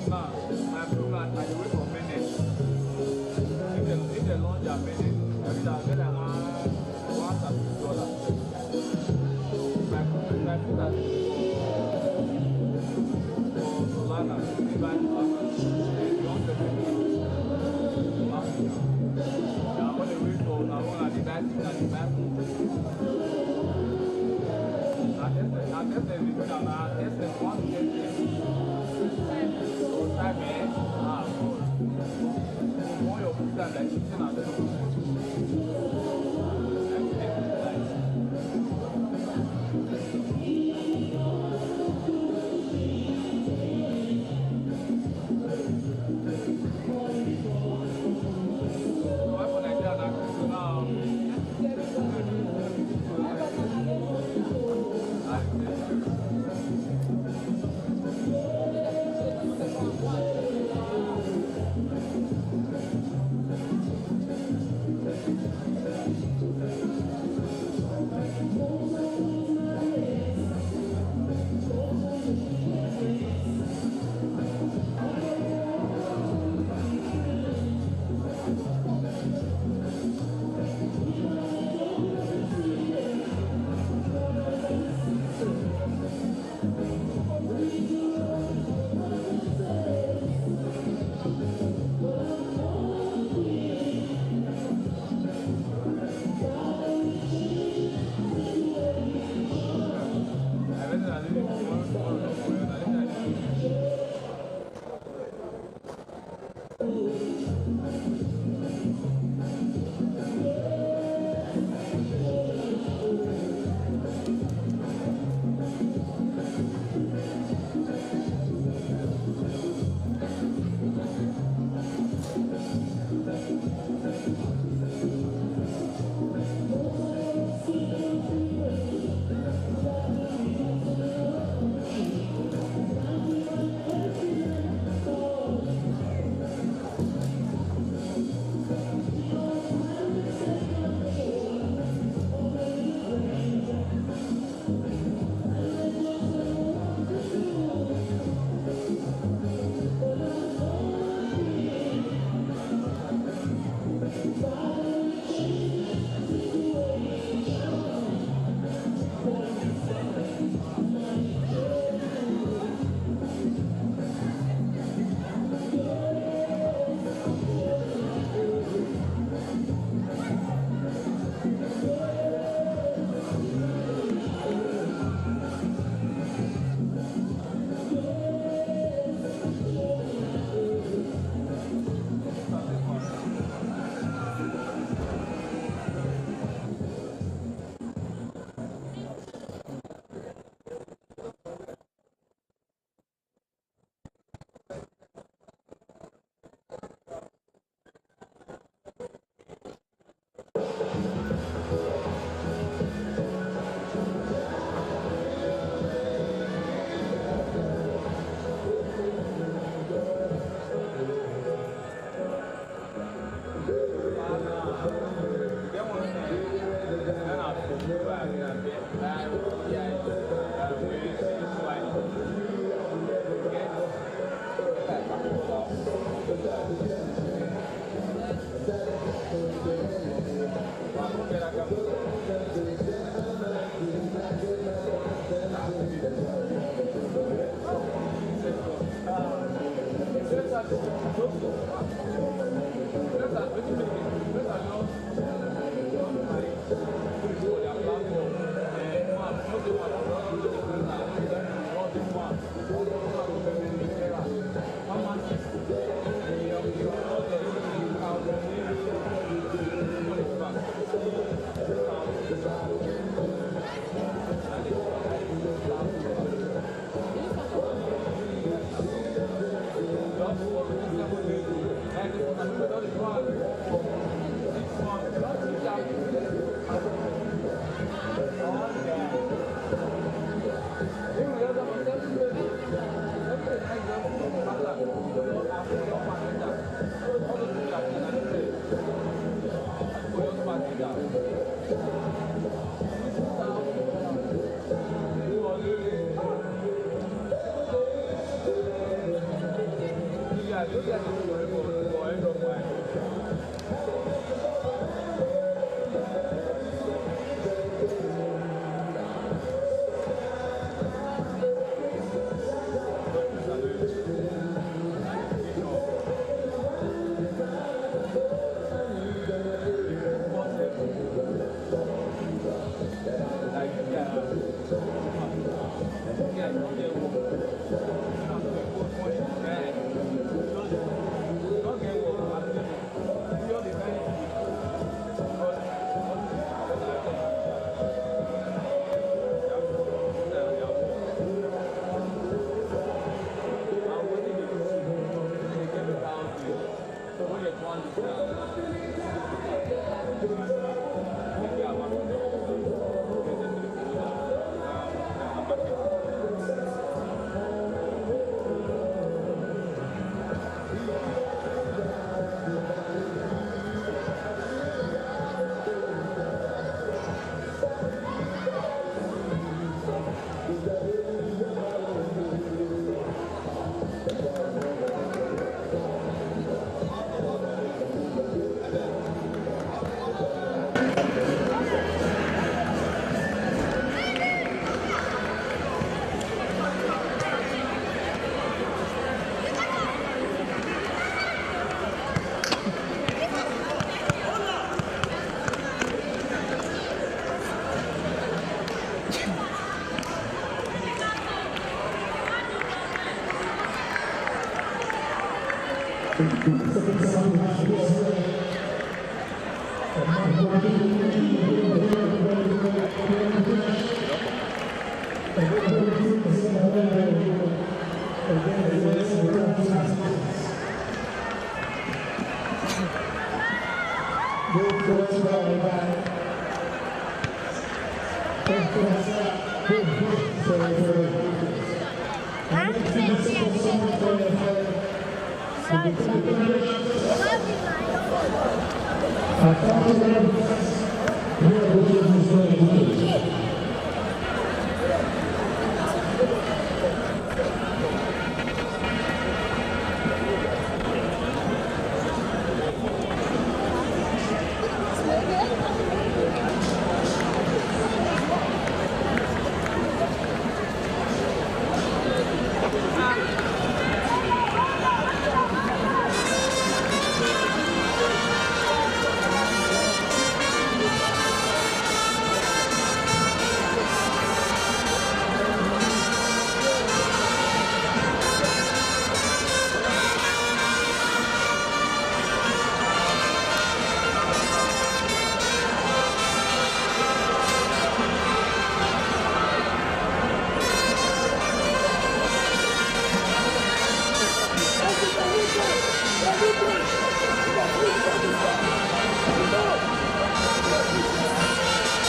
now, my program, I wait for minutes. If they launch a minute, every day I get $1 My program for Solana, if I don't I'm going to wait for now on the back. I tested one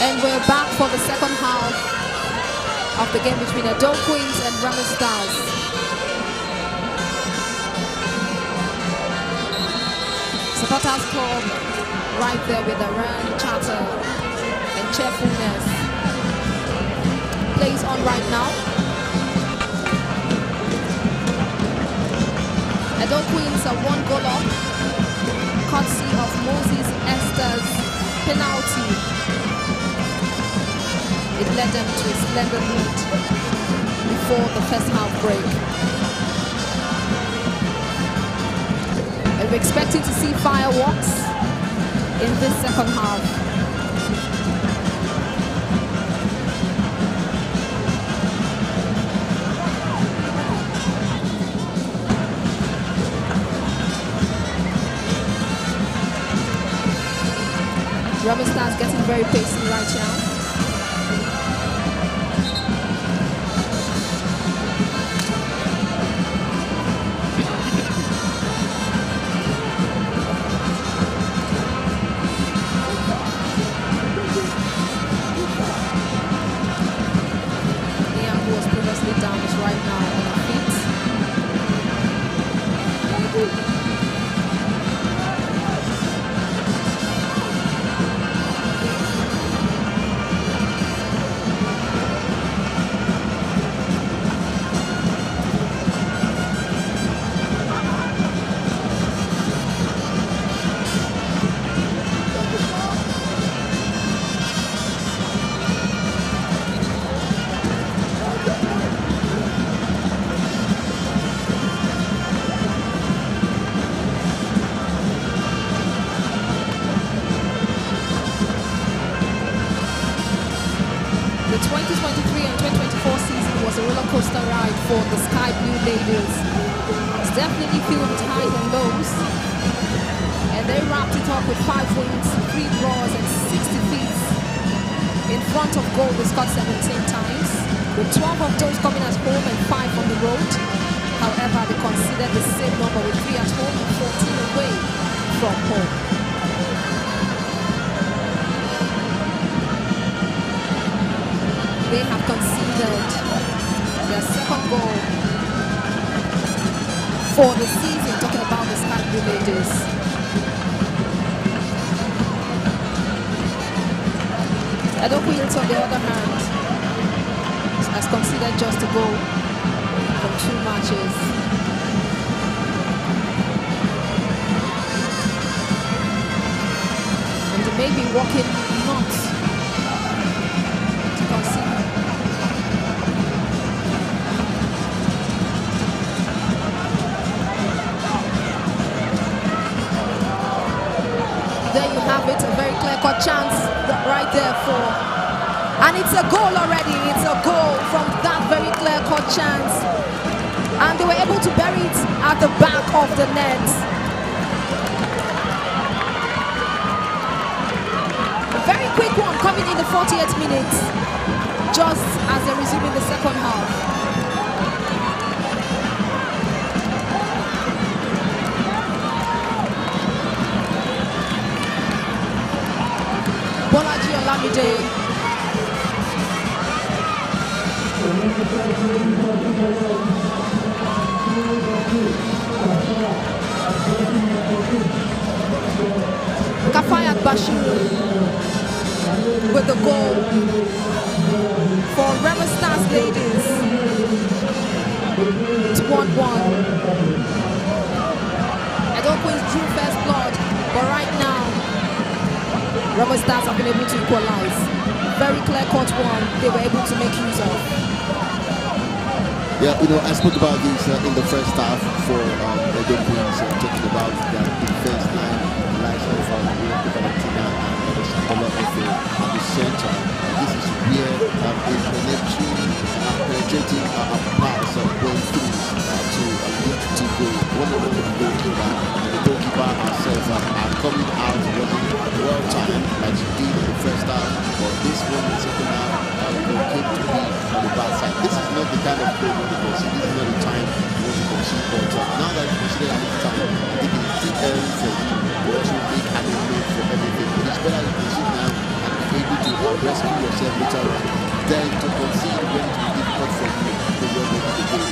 And we're back for the second half of the game between the Dome Queens and Remo Stars. Supporters club right there with the run, chatter, and cheerfulness. Plays on right now. The Dome Queens are 1 goal up, courtesy of Moses Esther's penalty. It led them to a splendid lead before the first half break. And we're expecting to see fireworks in this second half. Remo Stars getting very pacey right now. coaster ride for the Sky Blue ladies. It's definitely filled with highs and lows. And they wrapped it up with 5 wins, 3 draws, and 60 defeats. In front of goal, they scored 17 times, with 12 of those coming at home and 5 on the road. However, they considered the same number with 3 at home and 14 away from home. They have conceded their second goal for the season, talking about the Sky Blue ladies. Edo Queens, on the other hand, has conceded just a goal from 2 matches. And they may be working not to concede. There you have it, a very clear-cut chance right there for, and it's a goal already. It's a goal from that very clear-cut chance, and they were able to bury it at the back of the net. A very quick one coming in the 48th minute, just as they resume in the second half. Bolaji Olamide. Kafayat Bashir with the goal for Remo Stars ladies. It's 1-1. Edo Queens drew first blood, but right now Remo Stars have been able to equalize. Very clear-cut one they were able to make use of. Yeah, I spoke about this in the first half for Edo Queens, talking about their defense line, likes of Valentina and the Sakola at the center. This is where a penetrating pass going through to lead to goal. One of the goalkeeper, and the goalkeeper herself are coming out well timed like she did in the first half, but this one in the second half came to be on the bad side. This is not the kind of goal you want to concede. This is not the time you want to concede, but now that you consider at this time, I think it's still early for you to also make an amendment for everything. It is better you concede now and be able to rescue yourself later on than to concede when it will be difficult for you to run over the game.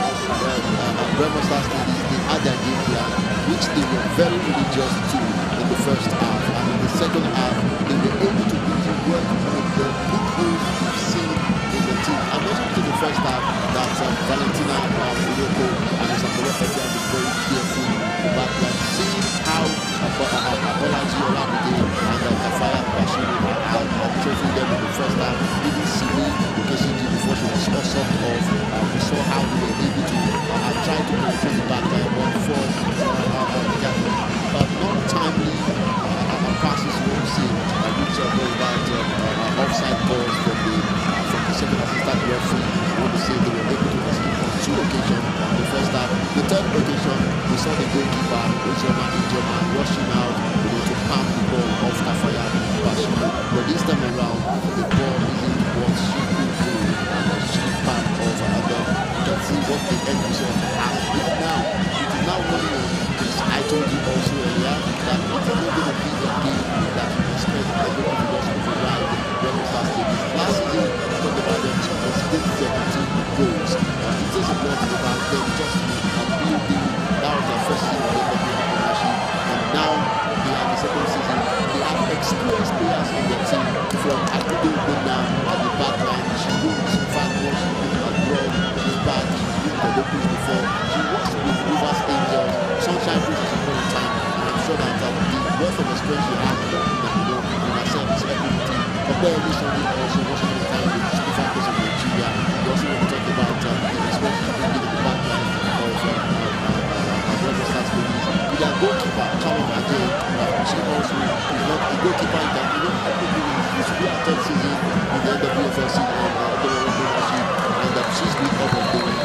Remo Stars ladies, they had their game plan, which they were very religious to in the first half, and in the second half they were able to really work with the loopholes we've seen in the team. I mentioned in the first half that Valentina Remo and Sakola have been very careful about seeing how Bolaji Olamide and Kafayat Bashir are tracing them in the first half. Even Simi Okeshiji, before she was sucked off, we saw how they were able to try to control the back line, but for non-timely passes we will see which are going back offside balls from the second assistant referee. We will say they were able to escape on 2 occasions on the first half. The third occasion, we saw the goalkeeper Ijoma rushing out to palm the ball off Kafayat Bashir. But this time around, the ball isn't what she could do, and she palmed off another. You can see what the end result has been now. It is now running on. I told you also earlier that it is not going to be a game that we expect everyone to just override the Remo Stars ladies. Last season, we talked about them conceding 17 goals. It says a lot about them just building. That was their first season in the Premiership, and now they are the second season. They have experienced players in their team from Akudo Bunda at the back line. She goes back once she goes abroad, she's back. She did the Queens before. She works with Rivers Angels, Sunshine Queens at some point in time, and I'm sure that the wealth of experience she has in herself is everything. Compare this one also watching the time with the different course of Nigeria. We also want to talk about the experience she's bringing in the back line of Remo Stars ladies. With their goalkeeper, Chalon again, she also is not a goalkeeper in that, this will be her 3rd season in the NWFL'25 and she's been up and down.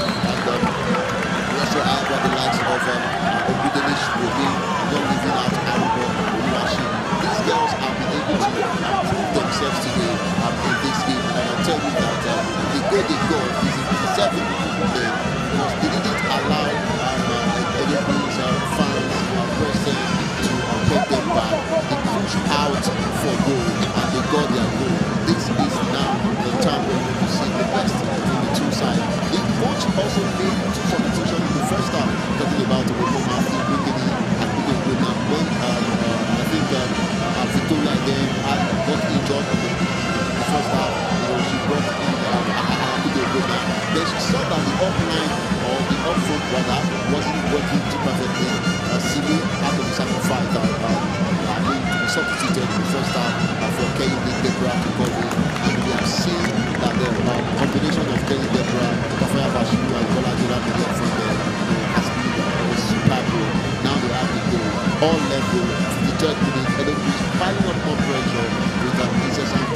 also made two substitutions in the first half. Talking about Remo bringing in when I think Victoria again got injured in the first half. She brought in then she saw that the up line or the up front rather wasn't working too perfectly. Simi had to be sacrificed and substituted in the first half for Kelly Debra to cover. And we have seen that the combination of Kelly Debra, Kafaya Bashiru and Bola Jura Media from there has been superb. Now they have to go all level. The third minute, Edo is piling up more pressure with an incessant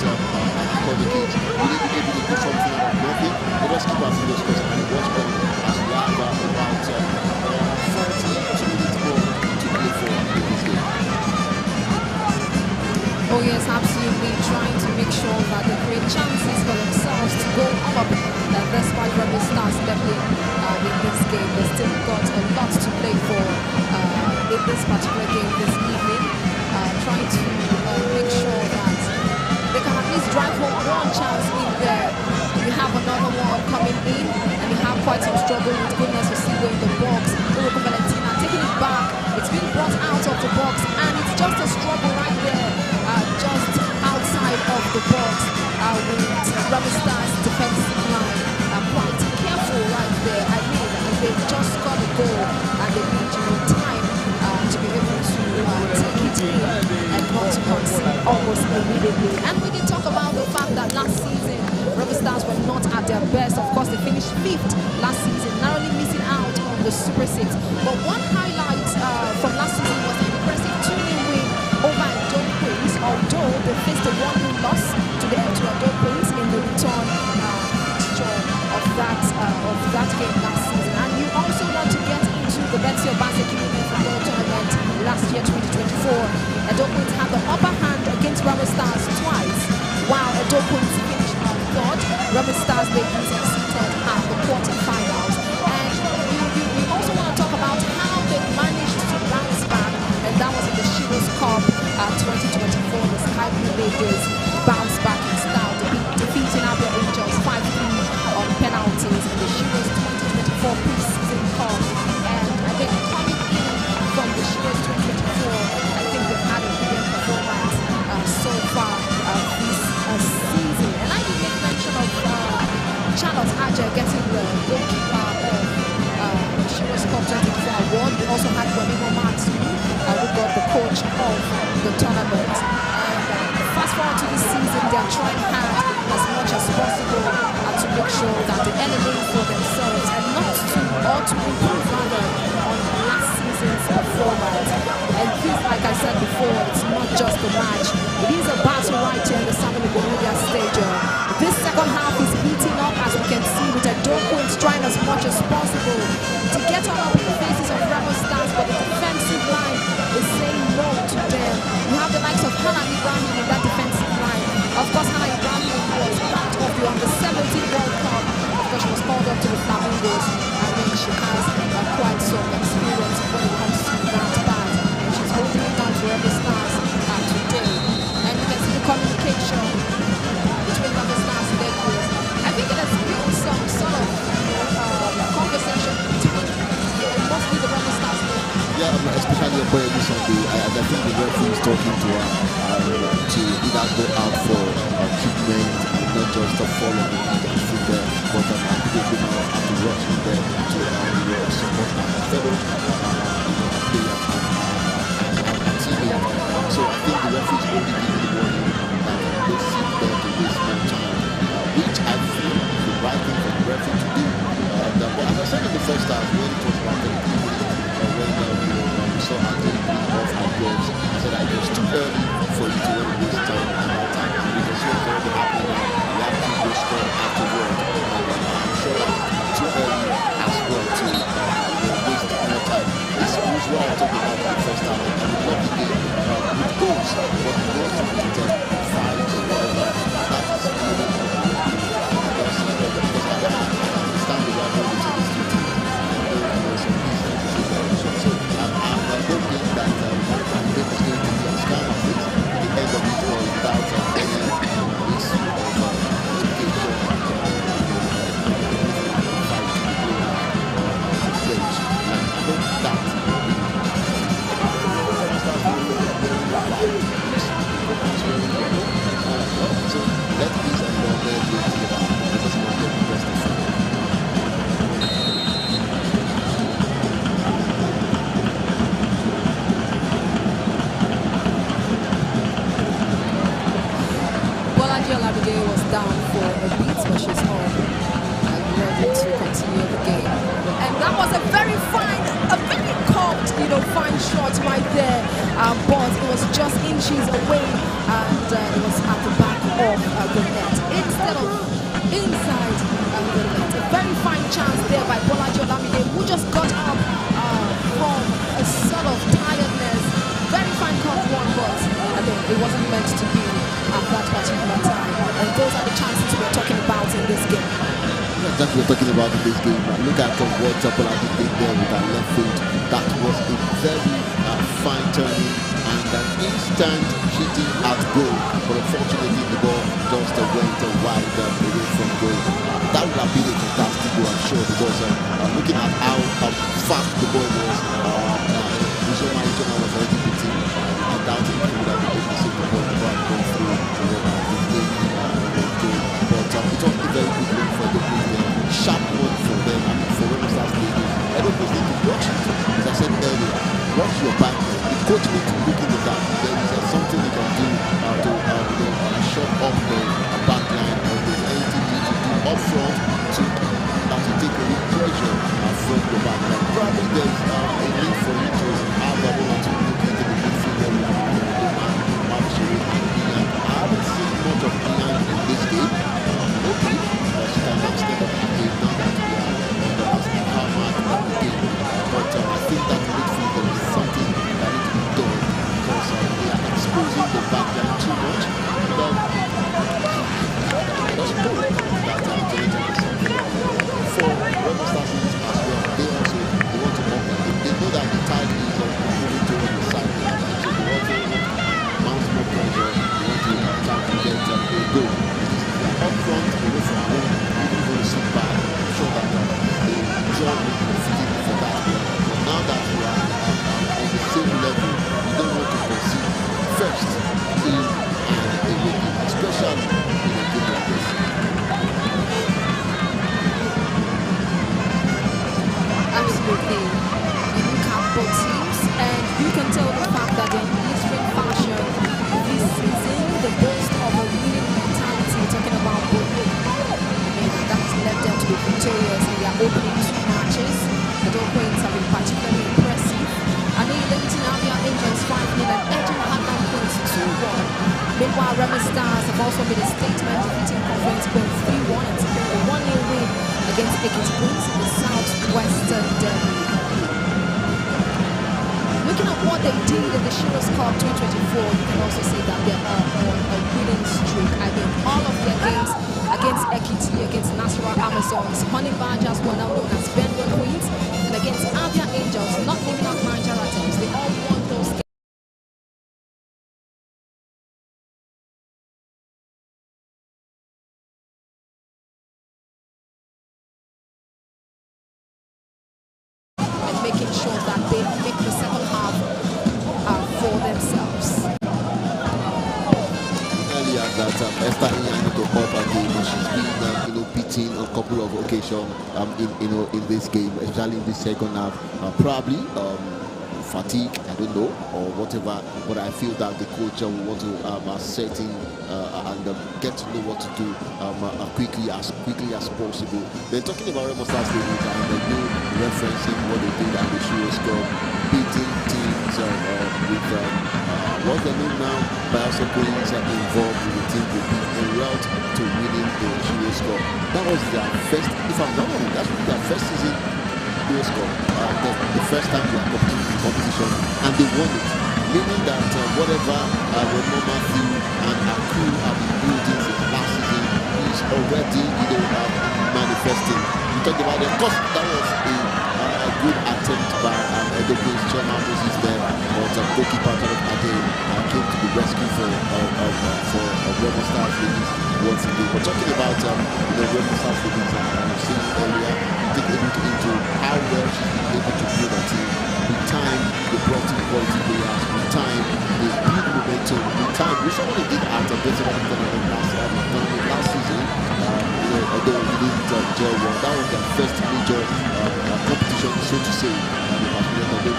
communicate. We need to be able to do something out of nothing. Let us keep our fingers crossed and watch them as we have about 42 minutes more to play for in this game. Oh yes, absolutely. Trying to make sure that they create chances for themselves to go up. Despite Remo Stars leveling in this game, they still got a lot to play for in this particular game this evening. Trying to make sure that they can at least drive home one chance in there. You have another one coming in, and you have quite some struggle with goodness to see in the box. Uruku Valentina taking it back. It's been brought out of the box, and it's just a struggle right there, just outside of the box with Remo Stars defensive line. Quite careful right there. I mean, they've just got a goal, and they need time to be able to take it in and not to concede almost immediately. And we can talk about the fact that last season Remo Stars were not at their best. Of course, they finished 5th last season, narrowly missing out on the Super 6. But one highlight from last season was an impressive 2-0 win over Edo Queens, although they faced a 1-0 loss to the Edo Queens in the return fixture of that game last season. And you also want to get into the Betsy Obaseki Women's Football Tournament last year, 2024. Edo Queens had the upper hand against Remo Stars twice, while Edo Queens finished on 3rd. Remo Stars ladies exceeded at the quarterfinals. And we also want to talk about how they managed to bounce back, and that was in the Shiro's Cup 2024. The Sky Blue ladies bounced back in style, defeating Abia Angels 5-3 on penalties in the Shiro's 2024 preseason cup. And I think coming in from the Shiro's 2024, I think they've had a brilliant performance so far this season. And I did make mention of Charlotte Aja getting the goalkeeper of the Shiro's Cup 2024 award. We also had Remo Matsu, who got the coach of the tournament. And fast forward to this season, they are trying hard as much as possible to make sure that they elevate for themselves and not to, or to improve rather on last season's performance. And this, like I said before, it's not just a match, it is a battle right here in the Samuel Igborudia Stadium. This second half is heating up, as we can see, with Edo Queens trying as much as possible to get on up in the faces of Remo Stars, but the defensive line is saying no to them. You have the likes of Hannah Ibrahim in that defensive line. Of course, Hannah Ibrahim was part of the Under-17 World Cup. Of course, she was called up to the Flamingos. I mean, she has quite some experience when it comes to that part. And she's holding it down for Remo Stars today. And you can see the communication between Remo Stars and their players. I think it has been some sort of conversation between mostly the Remo Stars players. Yeah, especially on Boye Sunday, I think the referee is talking to her to either go out for treatment and not just fall on the pitch and sit there, but I think they now have to rush in there to support our fellow players and teammates. So I think the referee is only giving the warning that they sit there to waste more time, which I feel is the right thing for the referee to do. But as I said in the first half, when it was about 3 minutes, when we saw Anthony off our gloves, I said it was too early for you to win this time at that time because you were already happening. You have to go score afterward. I'm sure that too early as well to waste more time. This is what I'm talking about in the first half. I would love the game with goals, but not to beat them 5 or whatever. That is really because I understand the rivalry between these two teams. I'm hoping that the game is going to be as calm as this. The end of it was without any issue of education. there, but it was just inches away, and it was at the back of the net instead of inside the net. A very fine chance there by Bolaji Olamide, who just got up from a sort of tiredness. Very fine cut one, but again, it wasn't meant to be at that particular time. And those are the chances we're talking about in this game. That we're talking about in this game. Look at what Bolaji did there with that left foot. That was a very fine turning and an instant shooting at goal. But unfortunately, the ball just went wide away from goal. That would have been a fantastic goal, I'm sure, because looking at how fast the ball was, Ujoma was already beating. I doubt if he would have been able to save the ball without going through the game. But it was a very good win for the player. Sharp one for them and for Remo Stars players. I don't know if they watch it. As I said earlier, watch your back. The coach needs to look into that. There is something they can do to shut up the back line, or there's anything you need to do up front to take away pressure from the back line. Probably there's a need for you to have a moment to look into the midfield area. I haven't seen much of Ian in this game. Okay, she can have step up in the game now that we are on the last half mark of the game. But I think that midfield there is something that needs to be done, because they are exposing the back line too much. But just know that Jonathan is something for Remo Stars as well. They also want to up that. They know that the tide is moving towards the side, so they want to mount more pressure. They want to try to get a goal. Up front, away from home, even though it's sit back, I'm sure that they draw the feeling for that. But now that we are on the same level, we don't want to concede first in a game, especially in a game like this. Absolutely. You look at both teams, and you can tell the fact that in different fashion this season, the boast of a winning mentality, talking about both, and that's led them to be victorious in their opening two matches. The Dog Queens have been particularly impressive. Annihilating Abia Angels 5-0 and edging Hadland Queens 2-1. Meanwhile, Remo Stars have also made a statement, defeating Conference Queens 3-1 and securing a 1-0 win against Ekiti Queens in the Southwestern Derby. Looking at what they did in the Shiros Cup 2024, you can also say that they are on a winning streak. I mean, all of their games against Ekiti, against Nasarawa Amazons, Honey Badgers, who are now known as Bengal Queens, and against Abia Angels, not leaving out Nigeria teams, they all won those games. And making sure that they make the second half for themselves. Earlier that Esther Inyang to up again, she's been beaten on a couple of occasions in this game, especially in the second half. Probably fatigue, I don't know, or whatever, but I feel that the coach will want to set in and get to know what to do quickly as possible. Then talking about Remo Stars and the referencing what they did at the Shiros Cup, beating teams with what's the name now? Bielsa Queens involved in the team they beat en route to winning the Shiros Cup. That was their first, if I'm not wrong, that's their first season Shiros Cup, the first time they are competition, and they won it. Meaning that whatever Remo Matthew and our crew have been building since last season is already manifesting. We talked about it. Of course, that was a good attempt by the Queen's chairman Moses there, but goalkeeper Tarek Ade came to the rescue for Remo Stars ladies once again. But talking about Remo Stars ladies, I've seen earlier, take a look into how well she's been able to build a team. With time, they brought in quality players. With time, they built momentum. With time, we saw what they did at the Best tournament last season. Although we didn't gel well, that was their first major competition, so to say. It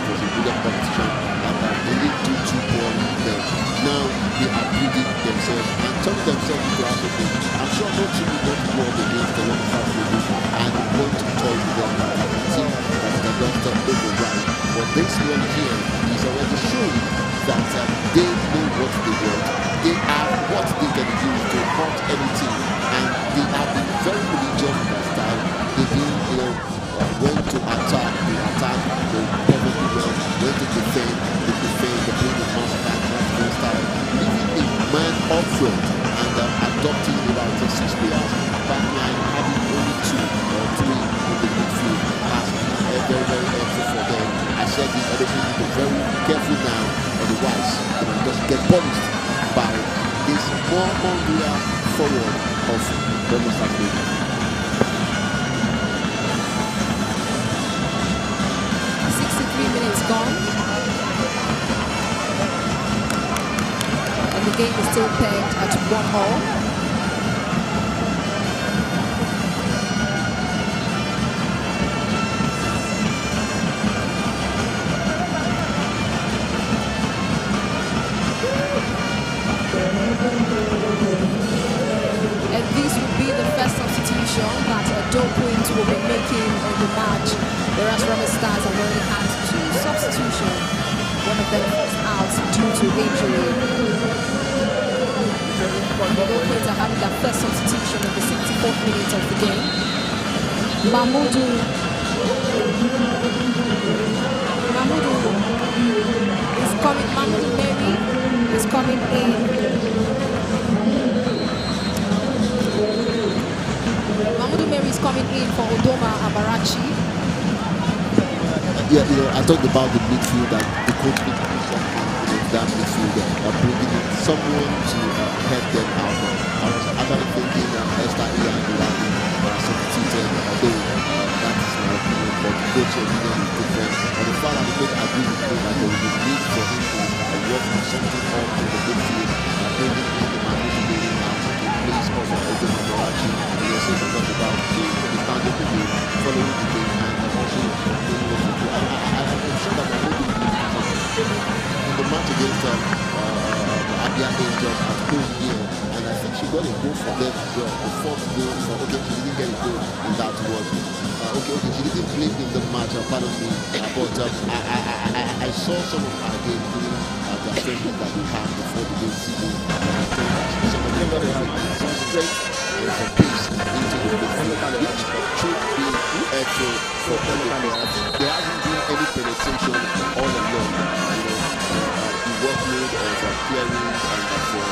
was a bigger competition, and they didn't do too poorly there. Now they are building themselves and turning themselves into a team. I'm sure no team will want to go up against the Remo Stars ladies and want to toy with them as a team that can just override. But this one here they didn't, when to attack, they attack perfectly well. When to defend, they defend. They play the master style, leaving a man up front and adopting about 6 players backline, having only 2 or 3 in the midfield has been very, very helpful for them. I said this, everything need to be very careful now, otherwise they might just get punished by this more real forward of Remo Stars. 63 minutes gone, and the game is still pegged at 1-1. And this will be the first substitution that Doquins will be making in the match, whereas Remo Stars have already had 2 substitutions, one of them was out due to injury. The Doquins are having their first substitution in the 64th minute of the game. Mahmoudou is coming. Mahmoudou Mary is coming in. Mahmoudou Mary is coming in for Odoma Abarachi. I talked about the midfield and the coach needs to do something in that midfield, bringing in someone to help them out. I was actually thinking Esther Ian substituted, although that is my opinion, but the coach's opinion is different. And the fact that the coach agreed with me that there was a need for him to work on something up in the midfield, bringing in the Mahmoudou Mary now in place of Odoma Abarachi. We also talked about the standard of the game, following the game, and also I'm sure that Mahmoudou will be in the match against Abia Angels at home here, and I think she got a goal for them as well. The 4th goal for, okay, she didn't get a goal in that one. She didn't play in the match, pardon me, but I saw some of her game during the training that we had before the game season. Some of them got some strength and some pace into the midfield, which should be helpful for them. There hasn't been any penetration all along. The workload of clearing and for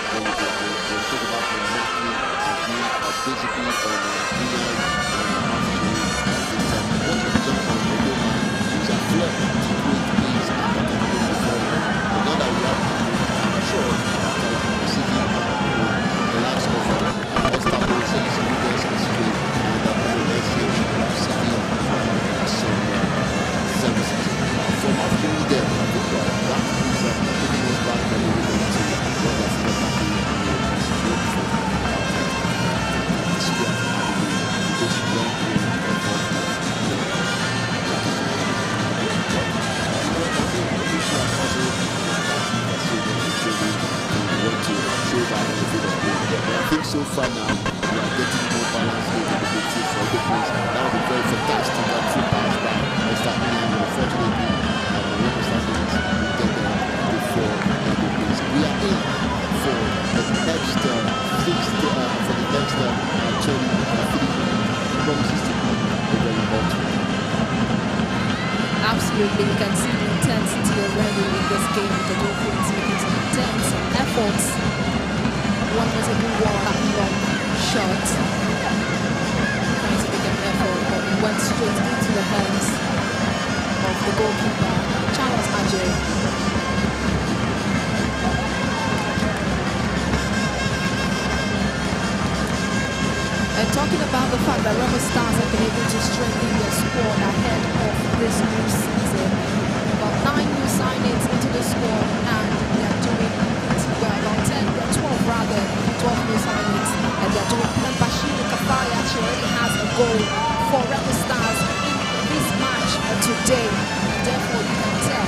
when we talk about the marking has been basically on Ian and Matthew. What we've done on Odoma is a clear to create pace and before. But now that we have, I'm sure receiving the likes of Esther Moses, Lucas and Street, and receiving some services from after them. That is taking us back a little bit to what I feel like I think so far now we are getting more balanced in the midfield for the place. That was a very fantastic and full pass by Esther Ian. Unfortunately, Remo Stars didn't get there before the place. We are in for the next 23 promises to be a very hot one. Absolutely, you can see the intensity already in this game. The Dolphins making some intense efforts. One was a good one, that long shot. Trying to make an effort, but it went straight into the hands of the goalkeeper, Charles Ajay. And talking about the fact that Remo Stars have been able to strengthen their squad ahead of this new season. About 9 new signings into the squad, and they are doing pretty well. About 12 rather, 12 new signings, and they are doing. And Bashir Kafaya, she already has a goal for Remo Stars in this match today. And therefore, you can tell.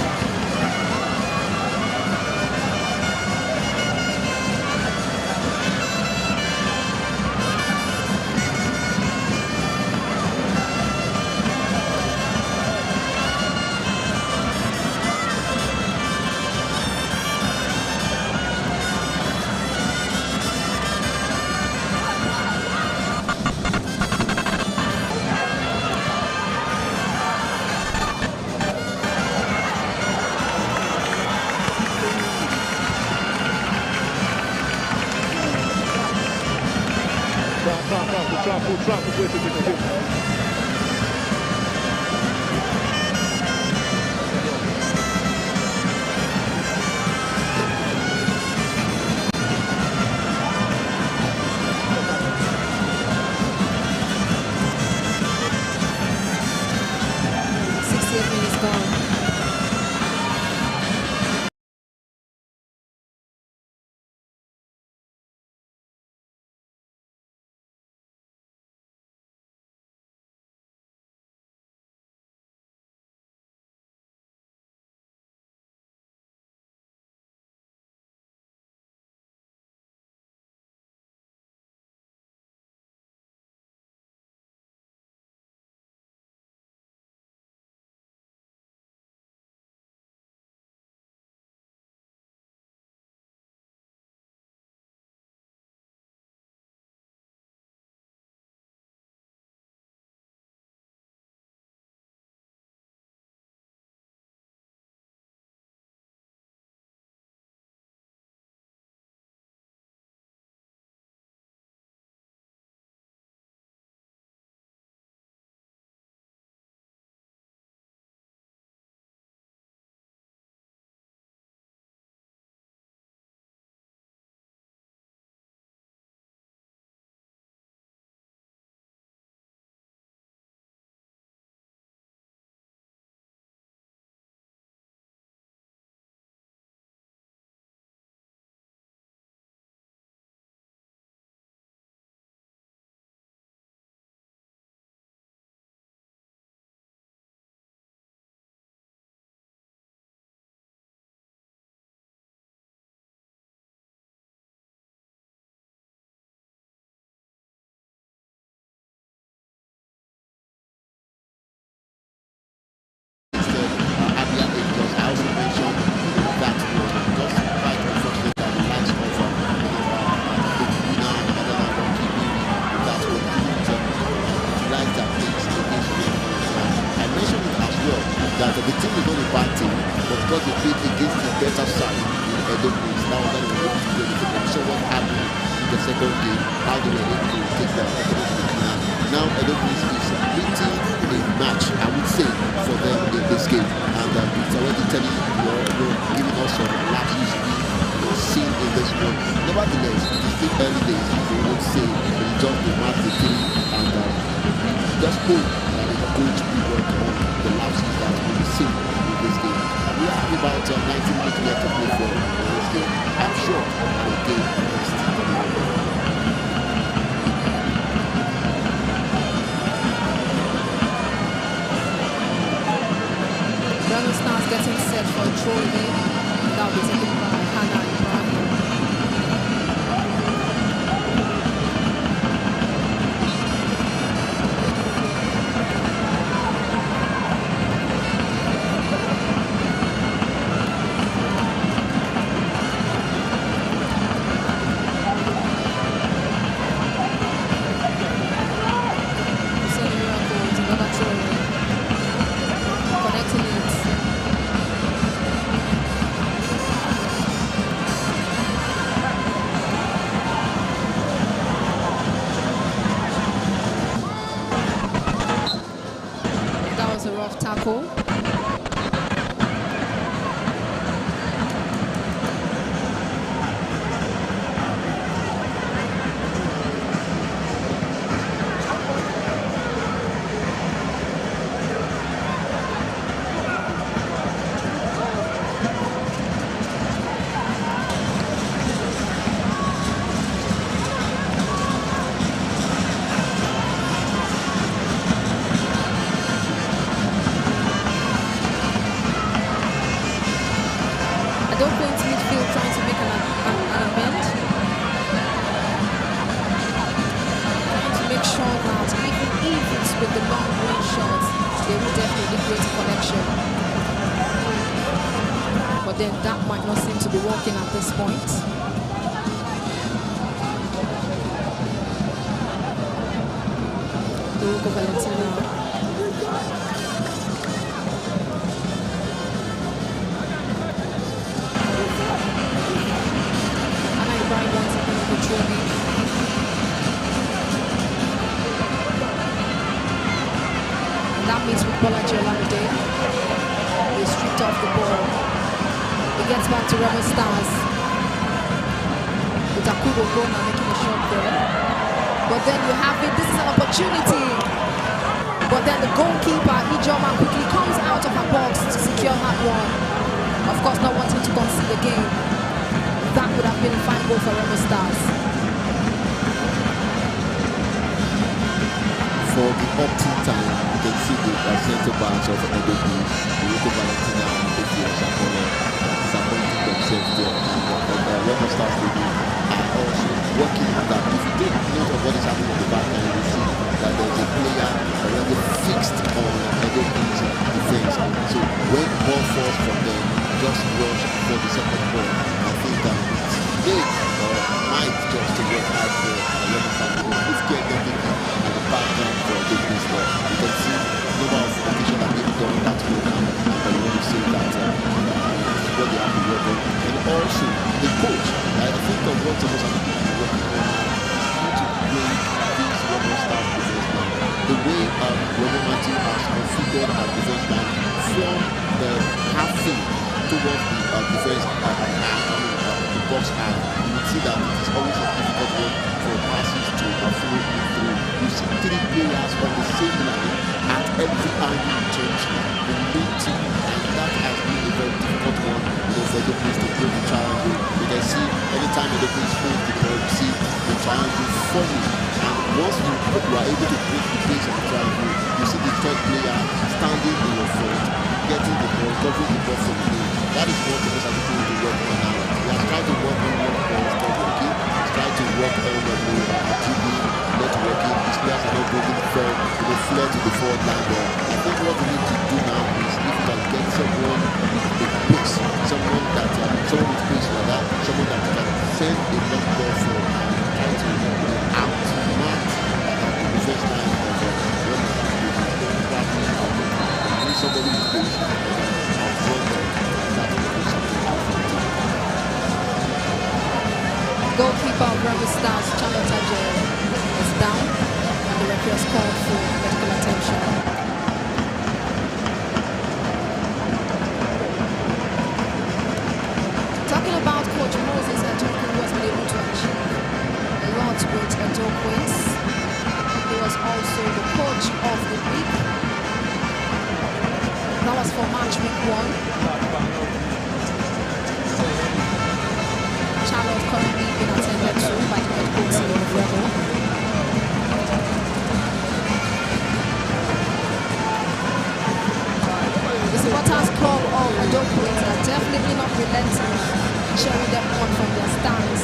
that the team is not a bad team, but because they played against the better side in Edo Place, that was when they were able to play the football. So what happened in the second game, how they were able to take that Edo to the final. Now Edo Place is beating a match, I would say, for them in this game. And it's already telling you, giving us some lapses seen in this one. Nevertheless, it is still early days, as we would say, but it's just the match the team, and just hope that the coach will work on the lapses that we will see in this game. And we have about 90 minutes left to play for this game. I'm sure that the game is still coming. Remo starts getting set for a throw in. That will be taken by Hannah Ibrahim. Tackle. But then that might not seem to be working at this point. Valentina. Hannah Ibrahim wants to control it. And that means with Bolaji Olamide, he stripped off the ball. He gets back to Remo Stars. With Akudo Goma making a shot there. But then you have it, this is an opportunity. But then the goalkeeper, Ijoma, quickly comes out of her box to secure that one. Of course, not wanting to concede again. That would have been a fine goal for Remo Stars. For the opting time, you can see the centre backs of NWFL, Rico Valentina and Vicky Shakolo disappointing themselves there. And Remo Stars are also working on that. If you take note of what is happening on the back line, you see that there is a player already fixed on NWFL's defense. So when ball falls from them, just rush for the second ball. I think that it's big or might just to work out for Remo Stars. If get them at the back line for a big miss there, you can see number of occasions that they've done that program, and you want to say that what they have been working. And also the coach, I think of what the most important working on how to break these Remo Stars defense line. The way Remo Matthew has configured our defense line from the half field towards the defense the box line, you will see that it is always a difficult one for passes to flow through. You see 3 players on the same line at every angle you turn to. The main team, and that has been a very difficult one, for the place to break the triangle. You can see anytime the place holds the ball, you see the triangle forming. And once you are able to break the base of the triangle, you see the third player standing in your front, getting the ball, covering the ball from the game. That is what the most people to work on now. He has tried to work on one ball, it's not working. He's tried to work on the dribbling, not working. His players are not breaking the ball, they flare to the forward line there. I think what we need to do now is if we can get someone with pace, someone with pace like that, someone that can send a long ball for try to outmatch the first line of need somebody with pace that can outrun them. Goalkeeper of Remo Stars, Charlotte Ajay, is down, and the referee has called for medical attention. Talking about Coach Moses Etoku, who has been able to achieve a lot with Edo Queens. He was also the coach of the week. That was for match week 1. Charlotte currently being attended to by the head coach of Remo. The supporters club of Edo Queens are definitely not relenting, cheering them on from their stands.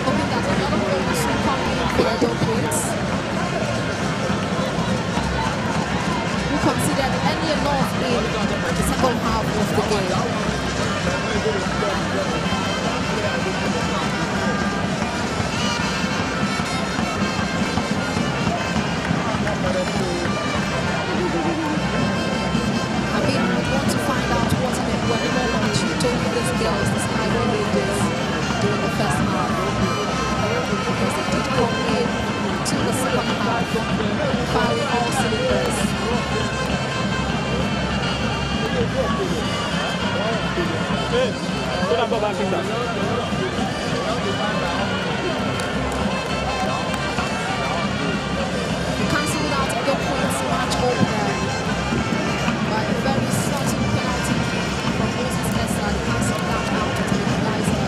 Hoping that another goal will soon come in for Edo Queens, who considered any enough in the second half of the game. I want to find out what when she told me this girl is this high what they did during the first half. Because they did come in to the second half, firing all cylinders. Cancelled out Edo Queens match opener by a very subtle penalty from Moses Essa. They cancelled that out to the Equalizer.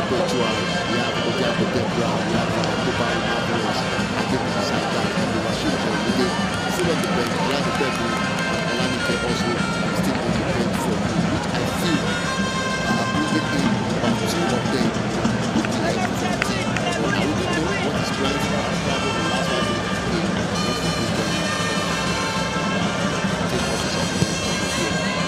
Perpetual, we have Odia Potential, we have Mobile Marvelous, and games inside that. And we were shooting on the day, full on the bench, around the bedroom, and Olanike also still on the bench for me, which I feel bringing in about 2 of them would be helpful for the team. So I wouldn't know what his plans are probably the last 5 minutes of the game, once they bring them take office of the game.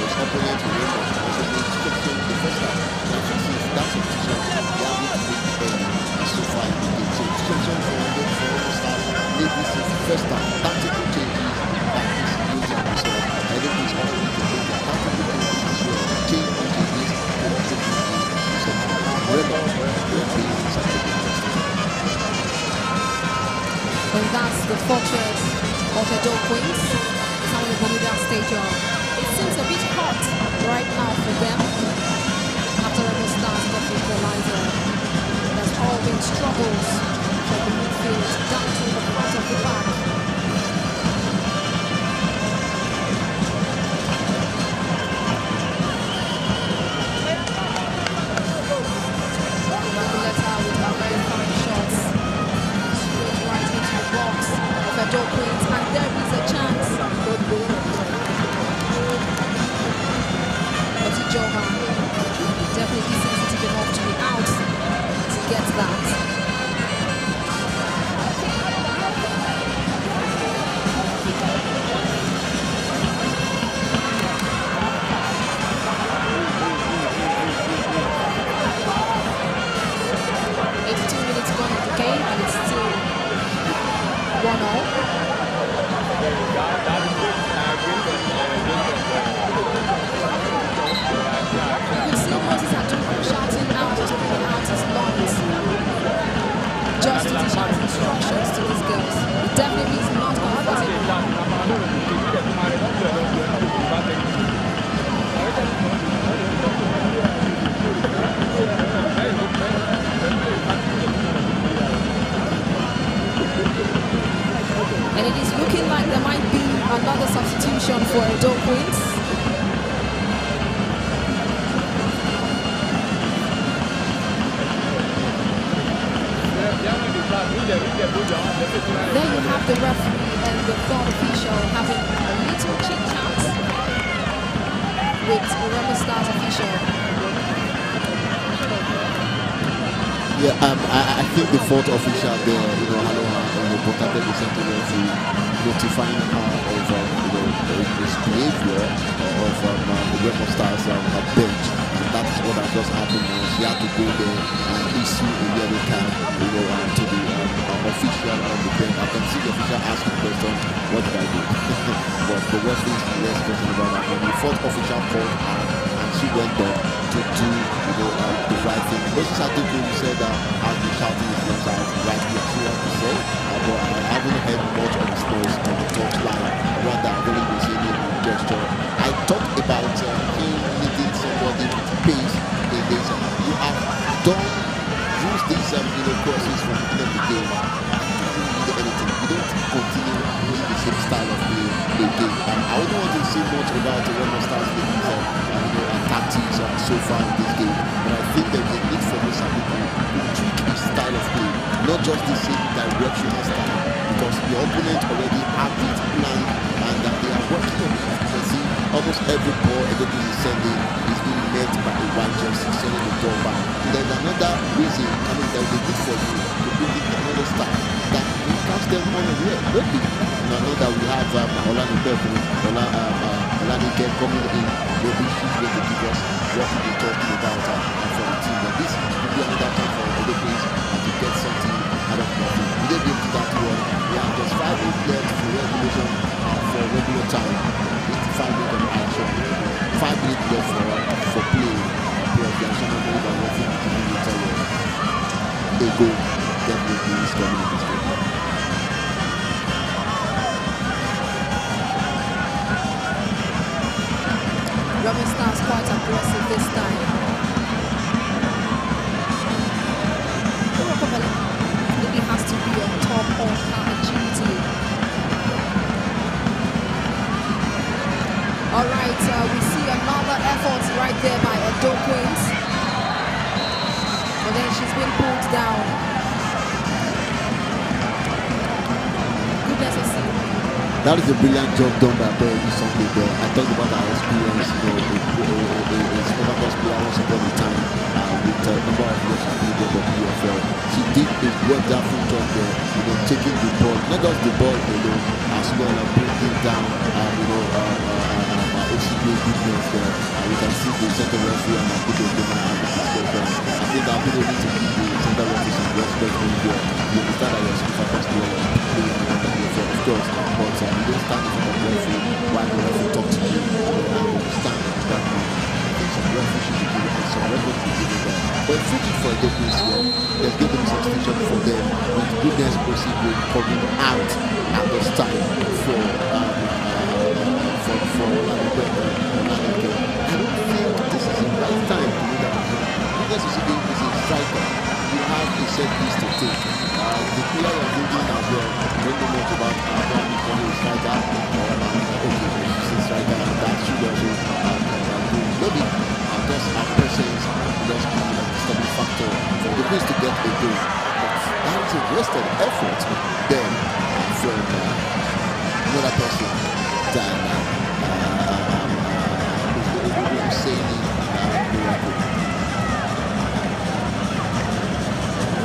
His opponent, Remo, also made 2 substitutions in the first half. And I think since that substitution, they are going to bring the end so far in the game. So 2 substitutions for Remo Stars made this since the first half. Tactical changes that is using himself. I think he's also going to bring their tactical changes as well. Change changes and also bring in some Remo will be such a good test. And that's the fortress of Edo Queens. It's on the Bermuda Stadium. It seems a bit hot right now for them. After Remo Stars got the equalizer, there's all been struggles from the midfield down to the front of the back. Makuleta with our very fine shots. Straight right into the box of Edo Queens, and there is a chance. But Ijoma definitely sensitive enough to be out to get that. 82 minutes gone in the game, and it's still 1-0. You can see Moses Aduku shouting out, putting out his lungs, just to teach out instructions to these girls. It definitely is not comfortable. And it is looking like there might be another substitution for Edo Queens. There you have the referee and the third official having a little chit chat with the Remo Stars official. Yeah, I think the fourth official there, Aloha, reported the center referee notifying her of this behavior of the Remo Stars bench. And that is what has just happened now. She had to go there and issue a yellow card, to the official on the bench. I can see the official asking the question, what did I do? But the referee is less concerned about that. When the fourth official called her, and she went on to do the right thing. Moses Aduku said that I've been shouting his names out rightly as she wants to say, but I haven't heard much of his voice on the top line. Rather, I've only been seeing him in gesture. I talked about him needing somebody with pace in this. You have used these crosses from the end of the game. You don't need anything. You don't continue using the same style of play again. I wouldn't want to say much about the Remo Stars tactics so far in this game, but I think there is a need for Moses Aduku to tweak his style of play, not just the same directional style, because the opponent already have it planned and that they are working on it. You can see almost every ball everybody is sending is being met by a white jersey sending the ball back. There's another reason, there is a need for you to bring in another style that will catch them unaware. Maybe I know that we have Olanike coming in. Maybe she's going to give us what we've been talking about for the team. But this will be another time for the Queens to get something out of nothing. We didn't be able to that one. We have just 5 minutes left for regulation for regular time. 85 minutes of action. 5 minutes left for play. Because there are some of them that are working to be retired. A goal definitely is coming in this game. Remo Stars quite aggressive this time. Maybe has to be on top of her agility. Alright, we see another effort right there by Edo Queens. But then That is a brilliant job done by Bernie Sunday there. I talked about our experience, as Overcross player once upon a time with a number of years of playing the WFL. She did a wonderful job there, taking the ball, not just the ball alone, as well as bringing down, OCB goodness there. We can see the center referee and Akudo Dema and the discussion. I think that people need to give the center referee some respect when you understand that you're Overcross player, playing in the WFL, of course, but you don't stand in front of the referee while the referee talks to you and you stand in that man. I think some referee should be given and some referee should be given there. But if it's for the place here, there's going to be substitution for them with goodness proceeding coming out at this time for Orlando. I don't think this is the right time to do that. Goodness is a striker. You have a set piece to take. The player you're thinking as well, don't know much about how he's a striker or he's a striker, and that should also maybe just our presence just be a disturbing factor for the place to get a goal. But that is a wasted effort then from another person than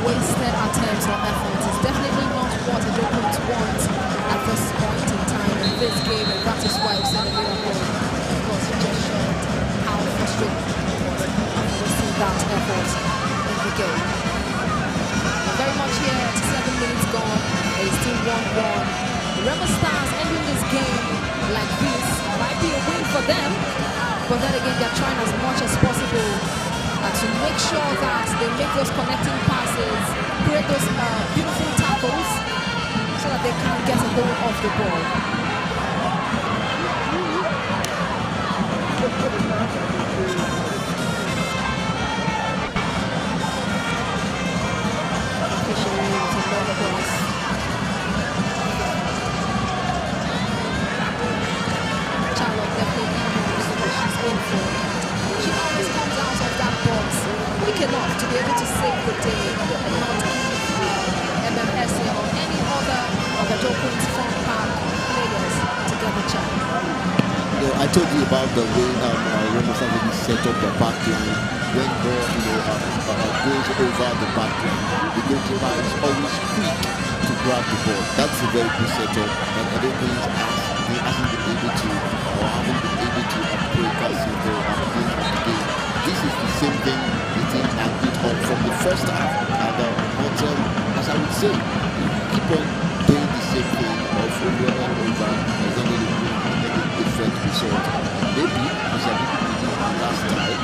Wasted attempts or efforts is definitely not what a opponent wants at this point in time in this game, and that is why we said a miracle, because he just showed how frustrating it was wasting that effort in the game. We're very much here at 7 minutes gone. It is still 1-1. The Remo Stars ending this game like this might be a win for them, but then again they're trying as much as possible to make sure that they make those connecting passes, create those beautiful tackles, so that they can get a hold of the ball. Charlotte definitely knows what she's in for. She always comes out of that box quick enough to be able to save the day and not give MMS or any other of the Jokun's front pack players to get the chance. I told you about the way Remo Savage set up the back line. When ball goes over the back line, the goalkeeper is always quick to grab the ball. That's a very good setup, and I don't think he hasn't been able to or haven't been able to upgrade that single beginning of the game. This is the same thing the team has built on from the first half, and as I would say, keep on doing the same thing over and over as long as you bring any different result. Maybe as I did last time,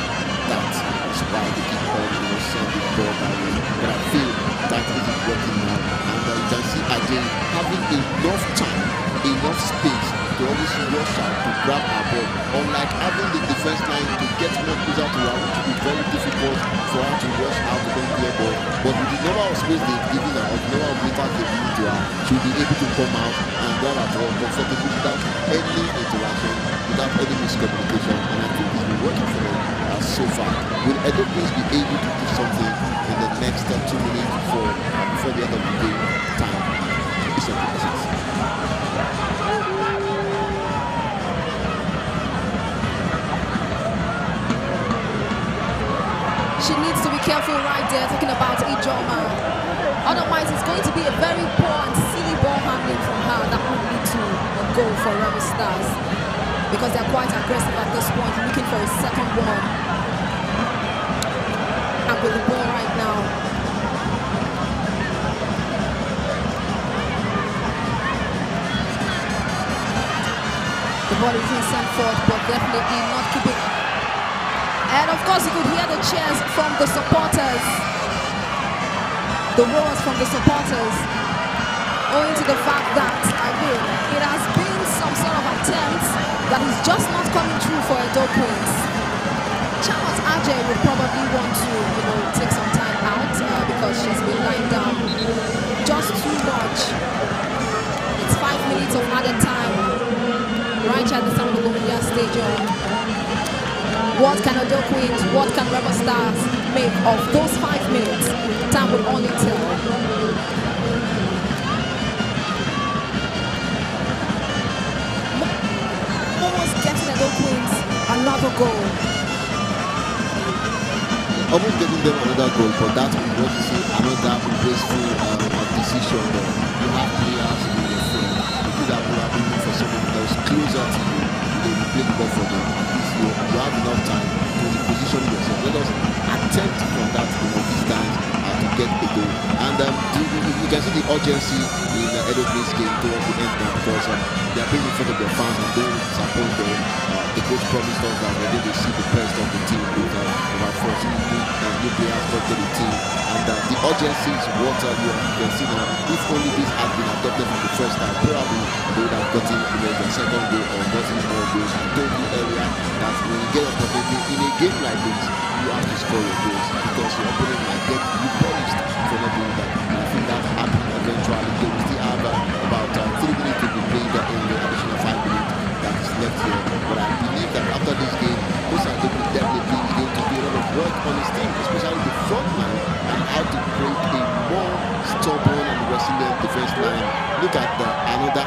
that is why they keep on sending the ball that way. But I feel that isn't working now, and you can see again having enough time, enough space to always rush out to grab our ball. Unlike having the defense line to get more closer to her, which will be very difficult for her to rush out to don't play ball. But with the number of space they've given her, or the number of meters they've given to her, she'll be able to come out and grab her ball comfortably without any interaction, without any miscommunication. And I think it's been working for them so far. Will Edo please be able to do something in the next 2 minutes before the end of the game time? It's a process. She needs to be careful right there, talking about Ijoma. Otherwise, it's going to be a very poor and silly ball handling from her that will lead to a goal for Remo Stars, because they're quite aggressive at this point, looking for a second one. And with the ball right now, the ball is being sent forth, but definitely not keeping. And of course, you could hear the cheers from the supporters, the roars from the supporters, owing to the fact that, it has been some sort of attempt that is just not coming true for Edo Queens. Charlotte Ajay would probably want to, take some time out because she's been lying down just too much. It's 5 minutes of added time right at the San Colombia Stadium. What can Edo Queens, what can Remo Stars make of those 5 minutes? Time will only tell. up a goal. Almost getting them another goal, but that was what you see, another wasteful decision there. You have players in your front. You could have been looking for someone else closer to you. They will play the ball for them. At least you have enough time to reposition yourself. Let us attempt from that distance to get a goal. And you can see the urgency in Edo Place game towards the end now, because they are playing in front of their fans and don't disappoint them. The coach promised us that they will see the best of the team with about 14 new players brought to the team. And the urgency is what you can see now. If only this had been adopted from the first time, probably they would have gotten the second goal or gotten more goals. I told you earlier that when you get opportunity in a game like this, you have to score your goals, because your opponent might get you polished for not doing that. And I think that happened eventually. They will still have about 3 minutes to be played in the additional 5 minutes that is left here. But I believe that after this game, those are definitely going to do a lot of work on his team, especially the front line, and how to create a more stubborn and resilient defense line. Look at another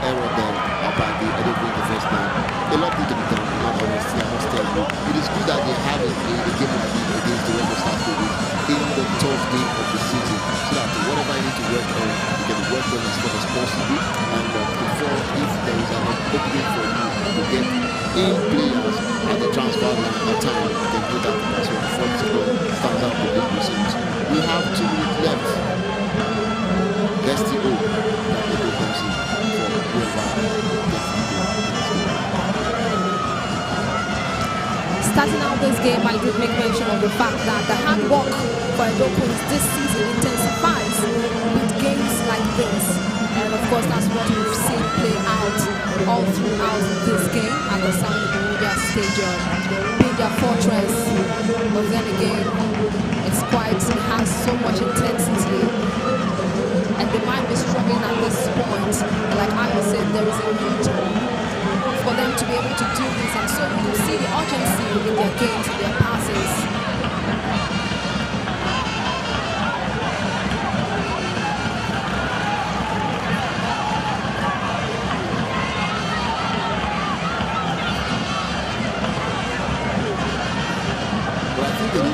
error there by the Edo defense line. A lot needs to be done. Honestly, I must tell you, it is good that they have a game like this against the Remo Stars in the 12th game of the season, so that whatever you need to work on, you can work on as much as possible. And before, if there is an opening for you to get in players at the transfer line at time, you can do that. That's what the front stands out for big results. We have 2 minutes left. Let's still hope that the goal comes in for whoever. Starting out this game, I did make mention of the fact that the hard work for Edo Queens this season intensifies with games like this. And of course, that's what we've seen play out all throughout this game at the Sami Burudia Stadium. Being their fortress, but then again, it has so much intensity. And they might be struggling at this point. Like I said, there is a need for them to be able to do this, and so you can see the urgency in their games, in their passes.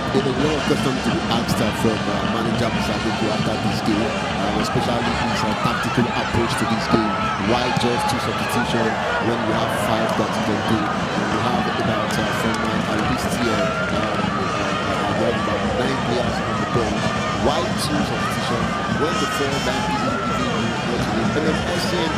There is a lot of questions to be asked from manager Musadeku after this game, especially his tactical approach to this game. Why just 2 substitutions when you have 5 that you can do? And you have about from at least here about 9 players on the bench. Why 2 substitutions when the 4 line isn't giving you what you need? And then person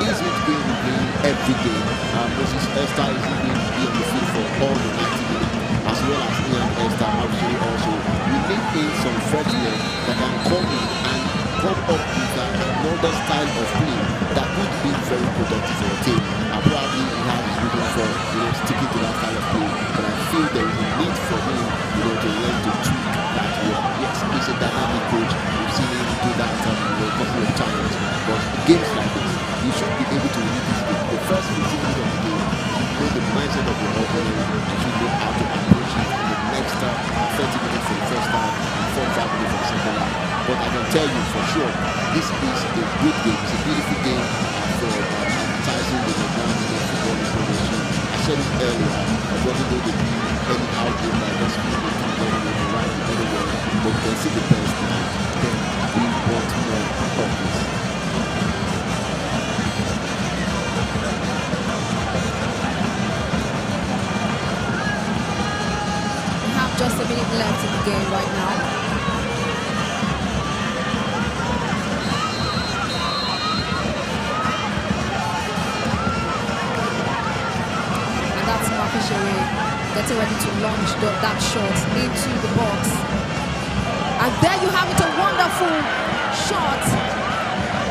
isn't going to play every game. Moses Esther isn't going to be on the field for all the 90 minutes. As well as Ian Esther actually also. We need some freshmen that can come in and come up with another style of play that would be very productive for the team. And probably he has his reason for sticking to that style of play. But I feel there is a need for him to learn to tweak that way. Yes, he's a dynamic coach. We've seen him do that a couple of times. But games like this, you should be able to read this game. The first 15 minutes of the game, you know the mindset of your opponent, and you know how to approach it in the next 30 minutes for the first time and 45 minutes for the second half. But I can tell you for sure, this is a good game. It's a beautiful game for advertising the Nigerian football information. I said it earlier, I wasn't going to be any out game like this people can go in the right anywhere, but you can see the best now. Then we want more of this. Just a minute left in the game right now. And that's Mafishere getting ready to launch that shot into the box. And there you have it, a wonderful shot.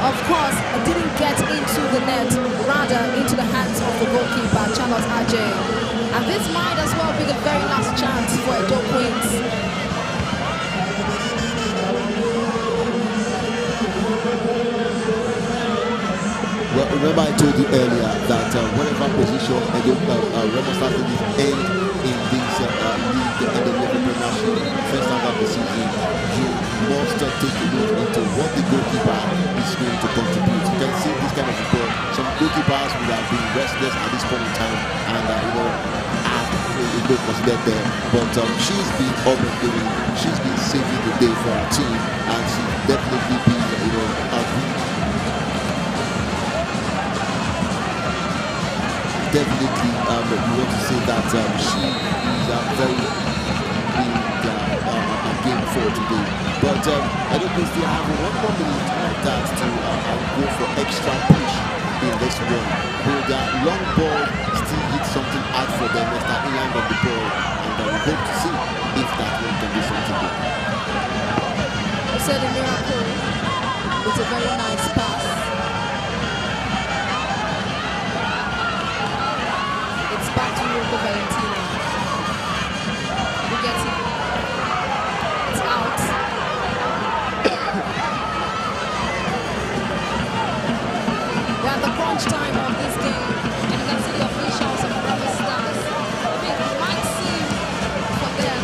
Of course, it didn't get into the net, rather into the hands of the goalkeeper, Charlotte Ajay. And this might as well be the very last chance for Edo Queens. Well, remember I told you earlier that whatever position Remo started with end in this league, the NWFL Premiership, first half of the season, you must take a look into what the goalkeeper is going to contribute. You can see this kind of football. Some goalkeepers would have been restless at this point in time, and have people considered there. But she's been up and doing, she's been saving the day for our team, and she's definitely been, definitely we want to say that she is a very big game for today. But I don't know if we have 1 more minute like that to go for extra push in this one. Will the long ball still hit something out for them as the inland of the ball, and we hope to see if that one can do something good. I said a miracle. It's a very nice pass. It's back to Remo Valentina. We get it. It's out. We're at the crunch time of this game, and you can see the officials of Remo Stars. It might seem for them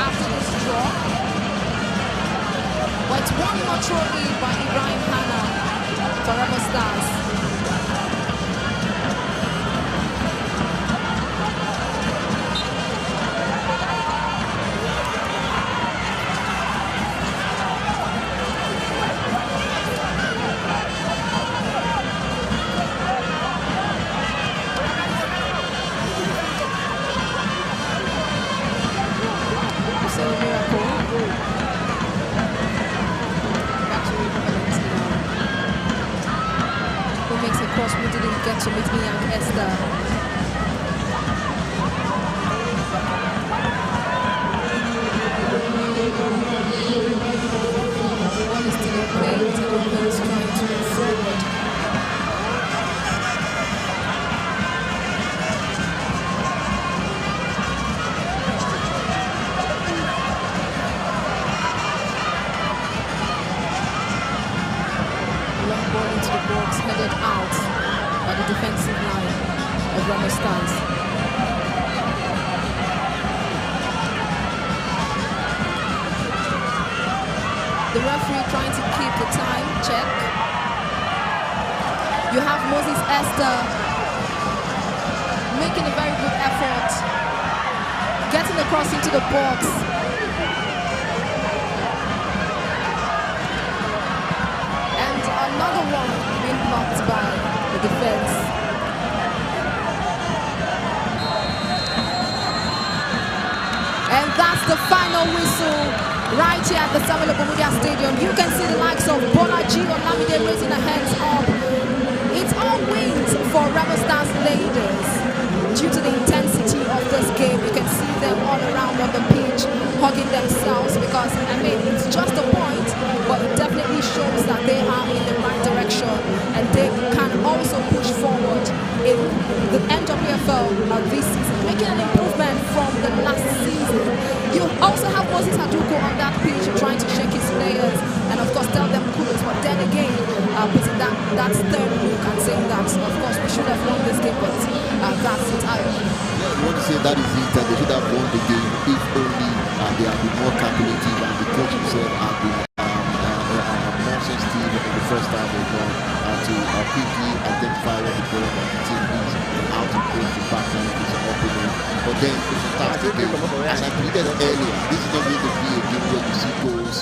after this draw, but it's 1-0 throw in by Ibrahim Hanna for Remo Stars. We didn't get to meet me and Esther. One is still in play, Teddy is trying to move forward. Long ball into the box, headed out by the defensive line of Remo Stars. The referee trying to keep the time check. You have Moses Esther making a very good effort, getting across into the box. And another one being blocked by the defense. And that's the final whistle right here at the Samuel Okomudia Stadium. You can see the likes of Bolaji Olamide raising their hands up. It's all wins for Remo Stars ladies. Due to the intensity of this game, you can see them all around on the pitch hugging themselves, because it's just a point, but it definitely shows that they are in the right direction and they can also push forward in the NWFL this season, making an improvement from the last season. You also have Moses Aduko on that pitch trying to shake his players and of course tell them kudos, but then again putting that stern look and saying that of course we should have won this game, but that's it. You want to say that is it, that they should have won the game if only they had been more calculative and the coach himself had been more sensitive in the first half of to quickly identify what the goal of the team is and how to break the pattern of his opponent. But then it's a fantastic game. As I predicted earlier, this is not going to be a game where you see goals